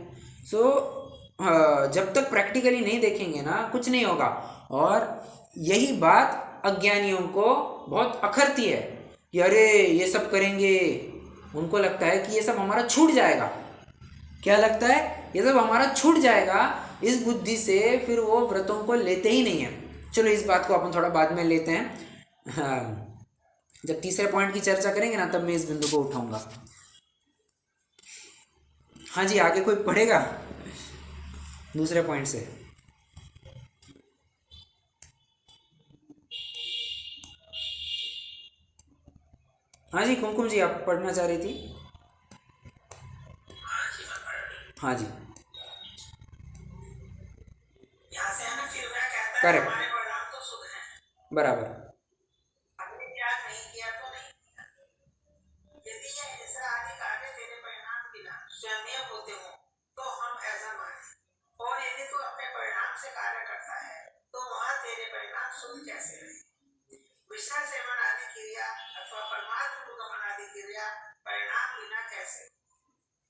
जब तक प्रैक्टिकली नहीं देखेंगे ना, कुछ नहीं होगा। और यही बात अज्ञानियों को बहुत अखरती है कि अरे ये सब करेंगे, उनको लगता है कि ये सब हमारा छूट जाएगा। क्या लगता है? ये सब हमारा छूट जाएगा। इस बुद्धि से फिर वो व्रतों को लेते ही नहीं है। चलो इस बात को अपन थोड़ा बाद में लेते हैं। हाँ, जब तीसरे पॉइंट की चर्चा करेंगे ना, तब मैं इस बिंदु को उठाऊंगा। हाँ जी, आगे कोई पढ़ेगा दूसरे पॉइंट से? हाँ जी, कुमकुम जी, आप पढ़ना चाह रही थी? हाँ जी, यहाँ से हमें फिर वह कहता है करेक्ट, हमारे परिणाम तो शुभ हैं, बराबर। हमने त्याग नहीं किया तो नहीं किया। यदि यह हिंसा आदि कार्य तेरे परिणाम बिना स्वयं होते हो तो हम ऐसा माने, और यदि तू अपने परिणाम से कार्य करता है तो वहाँ तेरे परिणाम शुभ कैसे रहे? विषय सेवन आदि क्रिया अथवा परमात्म गमन आदि क्रिया परिणाम बिना कैसे?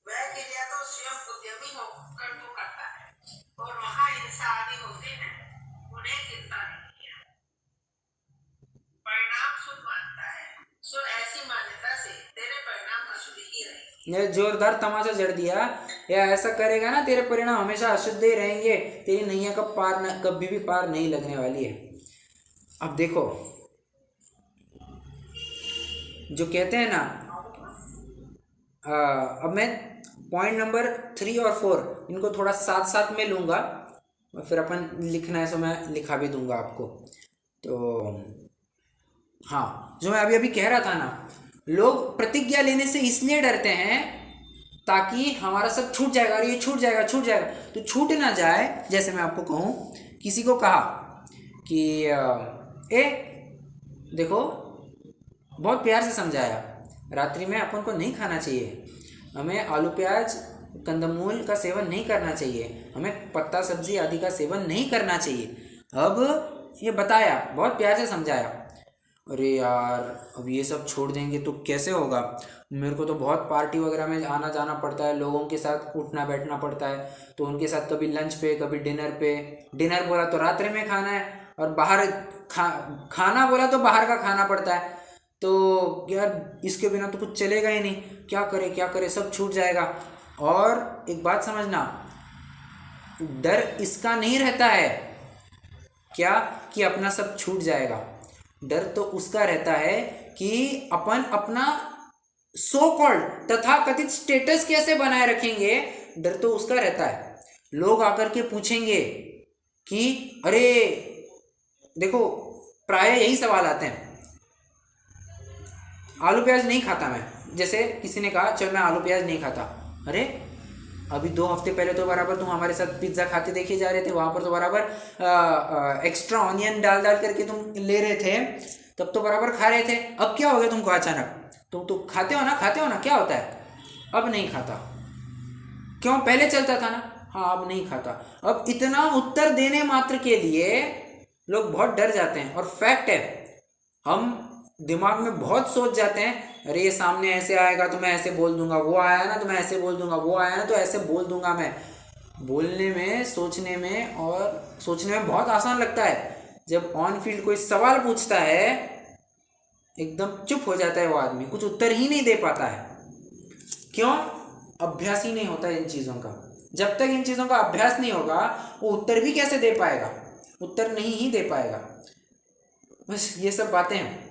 वह क्रिया तो स्वयं उद्यमी होकर तू करता है, और वहाँ हिंसा आदि होते हैं, उन्हें गिनता नहीं है, परिणाम शुभ मानता है। सो ऐसी मान्यता से तेरे परिणाम अशुभ ही रहेंगे। ये जोरदार तमाचा जड़ दिया। या ऐसा करेगा ना, तेरे परिणाम हमेशा अशुद्ध ही रहेंगे, तेरी नैया का कभी भी पार नहीं लगने वाली है। अब देखो, जो कहते हैं ना, अब मैं पॉइंट नंबर 3 और 4 इनको थोड़ा साथ साथ में लूँगा और फिर अपन लिखना है, सो मैं लिखा भी दूंगा आपको। तो हाँ, जो मैं अभी अभी कह रहा था ना, लोग प्रतिज्ञा लेने से इसलिए डरते हैं ताकि हमारा सब छूट जाएगा, और ये छूट जाएगा छूट जाएगा, तो छूट ना जाए। जैसे मैं आपको कहूँ, किसी को कहा कि ए देखो, बहुत प्यार से समझाया, रात्रि में अपन को नहीं खाना चाहिए, हमें आलू प्याज कंदमूल का सेवन नहीं करना चाहिए, हमें पत्ता सब्जी आदि का सेवन नहीं करना चाहिए। अब ये बताया, बहुत प्यार से समझाया, अरे यार अब ये सब छोड़ देंगे तो कैसे होगा, मेरे को तो बहुत पार्टी वगैरह में आना जाना पड़ता है, लोगों के साथ उठना बैठना पड़ता है, तो उनके साथ कभी लंच पे कभी डिनर पे, डिनर बोला तो रात्रि में खाना है, और बाहर खाना बोला तो बाहर का खाना पड़ता है, तो यार इसके बिना तो कुछ चलेगा ही नहीं, क्या करे, सब छूट जाएगा। और एक बात समझना, डर इसका नहीं रहता है क्या कि अपना सब छूट जाएगा, डर तो उसका रहता है कि अपन अपना सो कॉल्ड तथा कथित स्टेटस कैसे बनाए रखेंगे, डर तो उसका रहता है। लोग आकर के पूछेंगे कि अरे देखो, प्राय यही सवाल आते हैं, आलू प्याज नहीं खाता मैं, जैसे किसी ने कहा चल मैं आलू प्याज नहीं खाता, अरे अभी 2 हफ्ते पहले तो बराबर तुम हमारे साथ पिज्ज़ा खाते देखे जा रहे थे, वहाँ पर तो बराबर एक्स्ट्रा ऑनियन डाल करके तुम ले रहे थे, तब तो बराबर खा रहे थे, अब क्या हो गया तुमको अचानक, तुम तो खाते हो ना, क्या होता है, अब नहीं खाता, क्यों, पहले चलता था ना, हाँ अब नहीं खाता। अब इतना उत्तर देने मात्र के लिए लोग बहुत डर जाते हैं, और फैक्ट है, हम दिमाग में बहुत सोच जाते हैं, अरे ये सामने ऐसे आएगा तो मैं ऐसे बोल दूंगा, वो आया ना तो मैं ऐसे बोल दूंगा, वो आया ना तो ऐसे बोल दूंगा। मैं बोलने में, सोचने में बहुत आसान लगता है, जब ऑन फील्ड कोई सवाल पूछता है एकदम चुप हो जाता है वो आदमी, कुछ उत्तर ही नहीं दे पाता है। क्यों? अभ्यास ही नहीं होता इन चीज़ों का। जब तक इन चीज़ों का अभ्यास नहीं होगा वो उत्तर भी कैसे दे पाएगा, उत्तर नहीं ही दे पाएगा। बस ये सब बातें हैं,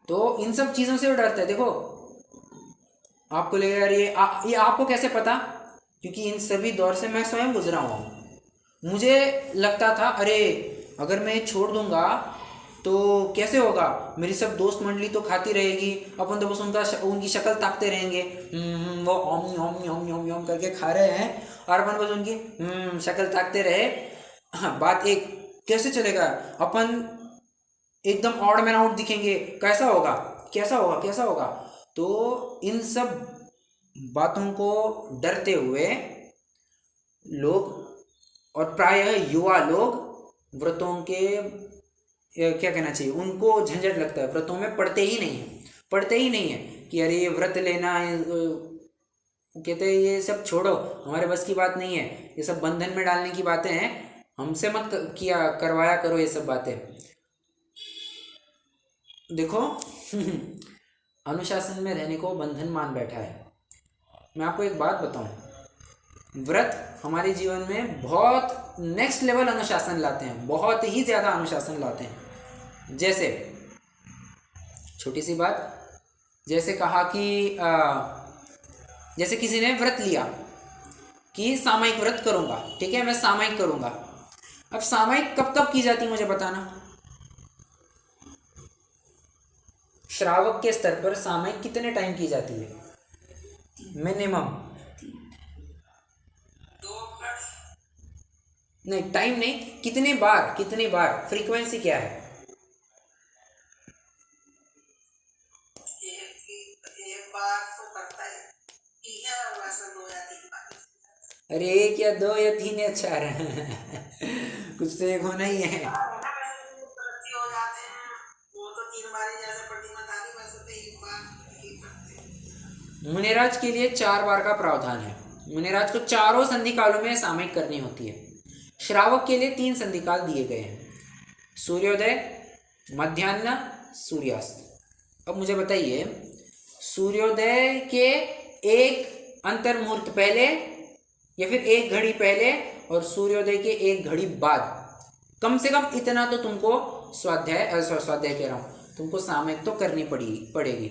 तो इन सब चीज़ों से वो डरता है। देखो आपको लगेगा यार ये आपको कैसे पता, क्योंकि इन सभी दौर से मैं स्वयं गुजरा हूँ। मुझे लगता था अरे अगर मैं ये छोड़ दूंगा तो कैसे होगा, मेरी सब दोस्त मंडली तो खाती रहेगी, अपन तो बस उनकी शक्ल ताकते रहेंगे, वो ओम ओम ओम ओम ओम करके खा रहे हैं और अपन बस उनकी शक्ल ताकते रहे। हाँ, बात एक, कैसे चलेगा, अपन एकदम ऑड मैन आउट दिखेंगे, कैसा होगा। तो इन सब बातों को डरते हुए लोग, और प्रायः युवा लोग व्रतों के क्या कहना चाहिए, उनको झंझट लगता है, व्रतों में पढ़ते ही नहीं है कि अरे ये व्रत लेना, कहते हैं ये सब छोड़ो, हमारे बस की बात नहीं है, ये सब बंधन में डालने की बातें हैं, हमसे मत करवाया करो ये सब बातें। देखो अनुशासन में रहने को बंधन मान बैठा है। मैं आपको एक बात बताऊं, व्रत हमारे जीवन में बहुत नेक्स्ट लेवल अनुशासन लाते हैं, बहुत ही ज़्यादा अनुशासन लाते हैं। जैसे छोटी सी बात, जैसे कहा कि जैसे किसी ने व्रत लिया कि सामयिक व्रत करूँगा, ठीक है, मैं सामयिक करूँगा। अब सामयिक कब कब की जाती है मुझे बताना, श्रावक के स्तर पर सामयिक कितने टाइम की जाती है मिनिमम? नहीं, टाइम नहीं, कितने बार, फ्रीक्वेंसी क्या है? एक बार तो करता है, वैसे 2 या 3 बार। अरे 1 या 2 या 3 या 4 कुछ तो एक होना ही है। हो जाते हैं वो तो 3 बार ही, जैसे प्रतिमाधारी, वैसे तो 1 बार ही करते हैं। मुनिराज के लिए 4 बार का प्रावधान है। मुनिराज को चारों संधि कालों में सामयिक करनी होती है। श्रावक के लिए 3 संधि काल दिए गए हैं, सूर्योदय, मध्याह्न, सूर्यास्त। अब मुझे बताइए, सूर्योदय के एक अंतर मुहूर्त पहले या फिर 1 घड़ी पहले और सूर्योदय के 1 घड़ी बाद, कम से कम इतना तो तुमको स्वाध्याय कह रहा हूँ, तुमको सामयिक तो करनी पड़ेगी।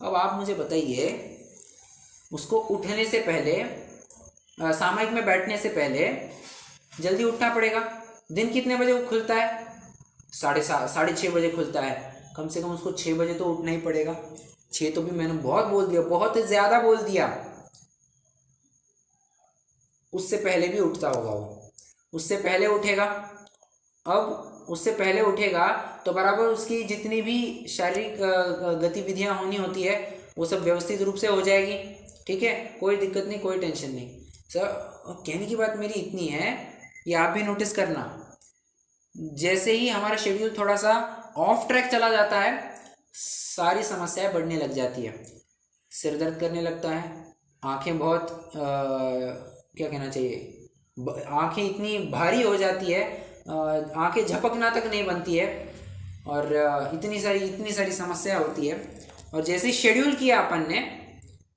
अब आप मुझे बताइए, उसको उठने से पहले, सामयिक में बैठने से पहले जल्दी उठना पड़ेगा। दिन कितने बजे वो खुलता है? 6:30 बजे खुलता है। कम से कम उसको 6 बजे तो उठना ही पड़ेगा। 6 तो भी मैंने बहुत बोल दिया, बहुत ज़्यादा बोल दिया। उससे पहले भी उठता होगा वो, उससे पहले उठेगा। अब उससे पहले उठेगा तो बराबर उसकी जितनी भी शारीरिक गतिविधियां होनी होती है वो सब व्यवस्थित रूप से हो जाएगी। ठीक है, कोई दिक्कत नहीं, कोई टेंशन नहीं। सर, कहने की बात मेरी इतनी है, ये आप भी नोटिस करना, जैसे ही हमारा शेड्यूल थोड़ा सा ऑफ ट्रैक चला जाता है, सारी समस्याएं बढ़ने लग जाती है। सिर दर्द करने लगता है, आंखें बहुत क्या कहना चाहिए, आंखें इतनी भारी हो जाती है, आंखें झपकना तक नहीं बनती है, और इतनी सारी समस्या होती है। और जैसे ही शेड्यूल किया अपन ने,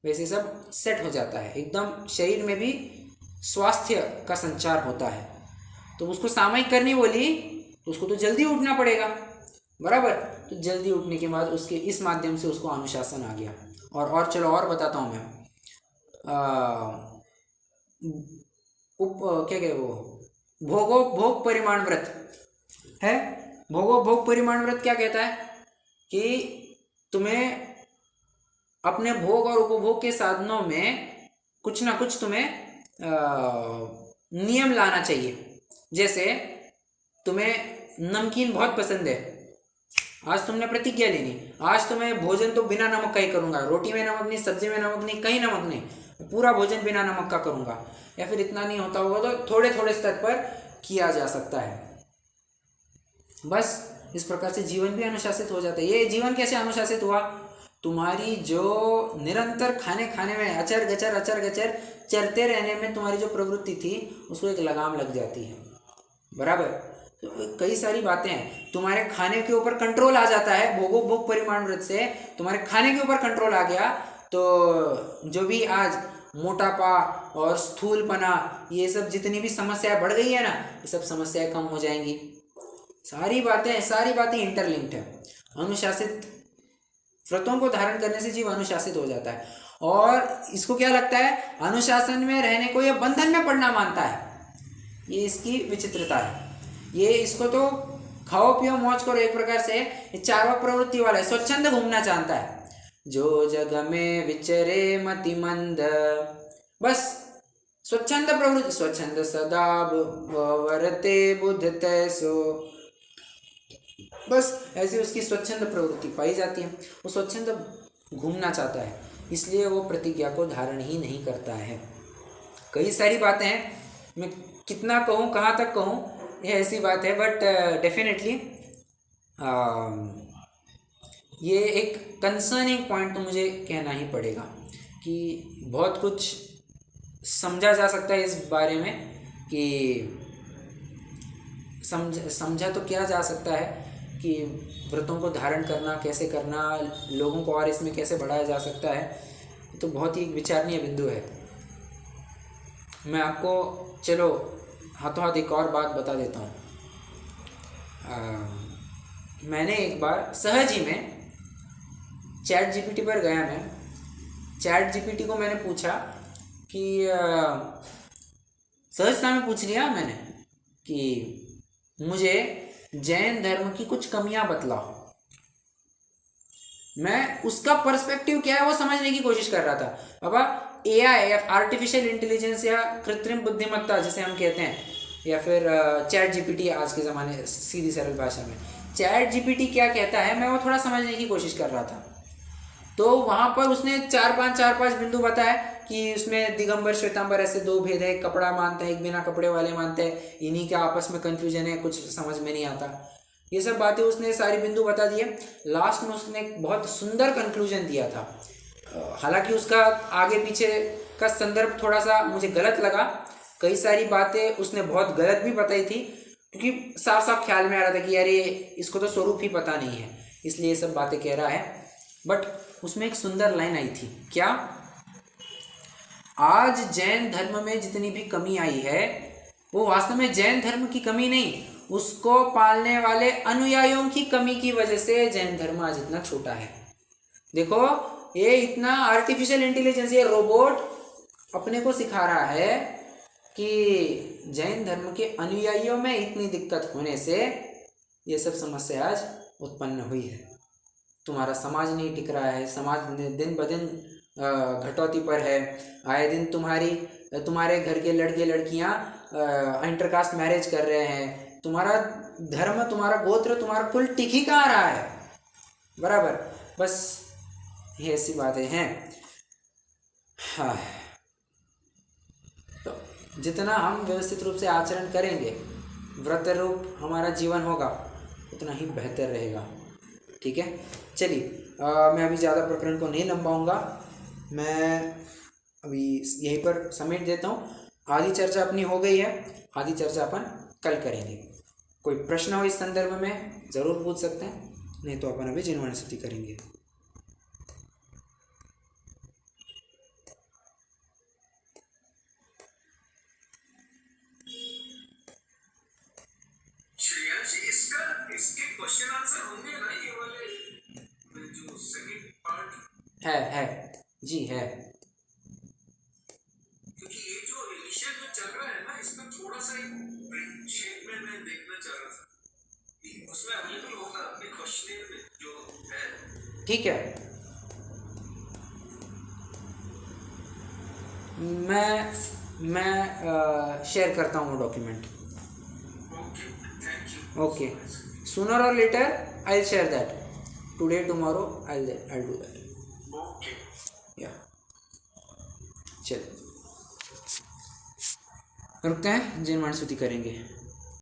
वैसे सब सेट हो जाता है, एकदम शरीर में भी स्वास्थ्य का संचार होता है। तो उसको सामयिक करनी बोली तो उसको तो जल्दी उठना पड़ेगा, बराबर। तो जल्दी उठने के बाद उसके इस माध्यम से उसको अनुशासन आ गया। और चलो और बताता हूँ मैं, क्या कहे वो, भोग परिमाण व्रत है। भोग परिमाण व्रत क्या कहता है कि तुम्हें अपने भोग और उपभोग के साधनों में कुछ ना कुछ तुम्हें नियम लाना चाहिए। जैसे तुम्हें नमकीन बहुत पसंद है, आज तुमने प्रतिज्ञा लेनी, आज तो मैं भोजन तो बिना नमक का ही करूँगा, रोटी में नमक नहीं, सब्जी में नमक नहीं, कहीं नमक नहीं, पूरा भोजन बिना नमक का करूँगा। या फिर इतना नहीं होता होगा तो थोड़े थोड़े स्तर पर किया जा सकता है। बस इस प्रकार से जीवन भी अनुशासित हो जाता है। ये जीवन कैसे अनुशासित हुआ? तुम्हारी जो निरंतर खाने में अचर गचर चरते रहने में तुम्हारी जो प्रवृत्ति थी, उसको एक लगाम लग जाती है, बराबर। तो कई सारी बातें हैं, तुम्हारे खाने के ऊपर कंट्रोल आ जाता है। भोग परिमाण व्रत से तुम्हारे खाने के ऊपर कंट्रोल आ गया तो जो भी आज मोटापा और स्थूलपना, ये सब जितनी भी समस्याएं बढ़ गई है ना, ये सब समस्याएं कम हो जाएंगी। सारी बातें इंटरलिंक्ड है। अनुशासित व्रतों को धारण करने से जीव अनुशासित हो जाता है। और इसको क्या लगता है, अनुशासन में रहने को यह बंधन में पड़ना मानता है। ये इसकी विचित्रता है। ये इसको तो खाओ पियो मौज करो, एक प्रकार से चार्वाक प्रवृत्ति वाला है, स्वच्छंद घूमना चाहता है। जो जग में विचरे मति मंद, बस स्वच्छंद प्रवृत्ति, स्वच्छंद सदा वरते बुध तैसो, बस ऐसी उसकी स्वच्छंद प्रवृत्ति पाई जाती है। वो स्वच्छंद घूमना चाहता है, इसलिए वो प्रतिज्ञा को धारण ही नहीं करता है। कई सारी बातें हैं, मैं कितना कहूँ, कहाँ तक कहूँ, ये ऐसी बात है। बट डेफिनेटली ये एक कंसर्निंग पॉइंट तो मुझे कहना ही पड़ेगा कि बहुत कुछ समझा जा सकता है इस बारे में, कि समझा तो क्या जा सकता है कि व्रतों को धारण करना कैसे करना, लोगों को और इसमें कैसे बढ़ाया जा सकता है, तो बहुत ही विचारणीय बिंदु है। मैं आपको चलो हाथों हाथ एक और बात बता देता हूँ। मैंने एक बार सहज ही में ChatGPT पर गया, मैं ChatGPT को मैंने पूछा कि सहजता में पूछ लिया मैंने कि मुझे जैन धर्म की कुछ कमियां बतलाओ। मैं उसका पर्सपेक्टिव क्या है वो समझने की कोशिश कर रहा था। बाबा AI या आर्टिफिशियल इंटेलिजेंस या कृत्रिम बुद्धिमत्ता जिसे हम कहते हैं, या फिर ChatGPT आज के ज़माने सीधी सरल भाषा में, ChatGPT क्या कहता है, मैं वो थोड़ा समझने की कोशिश कर रहा था। तो वहाँ पर उसने चार पांच बिंदु बताया कि उसमें दिगंबर श्वेतांबर ऐसे दो भेद है, एक कपड़ा मानते हैं, एक बिना कपड़े वाले मानते हैं, इन्हीं के आपस में कन्फ्यूजन है, कुछ समझ में नहीं आता। ये सब बातें उसने सारी बिंदु बता दिए। लास्ट में उसने एक बहुत सुंदर कंक्लूजन दिया था। हालांकि उसका आगे पीछे का संदर्भ थोड़ा सा मुझे गलत लगा, कई सारी बातें उसने बहुत गलत भी बताई थी, क्योंकि साफ साफ ख्याल में आ रहा था कि यार ये इसको तो स्वरूप ही पता नहीं है, इसलिए ये सब बातें कह रहा है। बट उसमें एक सुंदर लाइन आई थी, क्या, आज जैन धर्म में जितनी भी कमी आई है वो वास्तव में जैन धर्म की कमी नहीं, उसको पालने वाले अनुयायियों की कमी की वजह से जैन धर्म आज इतना छोटा है। देखो ये इतना आर्टिफिशियल इंटेलिजेंस, ये रोबोट अपने को सिखा रहा है कि जैन धर्म के अनुयायियों में इतनी दिक्कत होने से ये सब समस्या आज उत्पन्न हुई है। तुम्हारा समाज नहीं टिक रहा है, समाज दिन ब दिन घटौती पर है। आए दिन तुम्हारे घर के लड़के लड़कियां इंटरकास्ट मैरिज कर रहे हैं। तुम्हारा धर्म, तुम्हारा गोत्र, तुम्हारा कुल टिक ही कहाँ रहा है, बराबर। बस ये ऐसी बातें हैं। हाँ, तो जितना हम व्यवस्थित रूप से आचरण करेंगे, व्रत रूप हमारा जीवन होगा, उतना ही बेहतर रहेगा। ठीक है, चलिए मैं अभी ज़्यादा प्रकरण को नहीं लंबाऊंगा, मैं अभी यहीं पर समेट देता हूँ। आधी चर्चा अपनी हो गई है, आधी चर्चा अपन कल करेंगे। कोई प्रश्न हो इस संदर्भ में ज़रूर पूछ सकते हैं, नहीं तो अपन अभी जिनवाणी स्तुति करेंगे। इसके क्वेश्चन आंसर होंगे ना, ये वाले जो सेकंड पार्ट है जी है, क्योंकि ये जो इनिशियल जो चल रहा है ना, इसका थोड़ा सा एक शेप में मैं देखना चाह रहा था कि उसमें अवेलेबल होगा अपने क्वेश्चन में जो है। ठीक है, मैं शेयर करता हूँ वो document. Okay, thank you. Okay, sooner or later I'll share that. Today, tomorrow I'll do that. Okay, Yeah. चल रुकते हैं, जिनवाणी स्तुति करेंगे।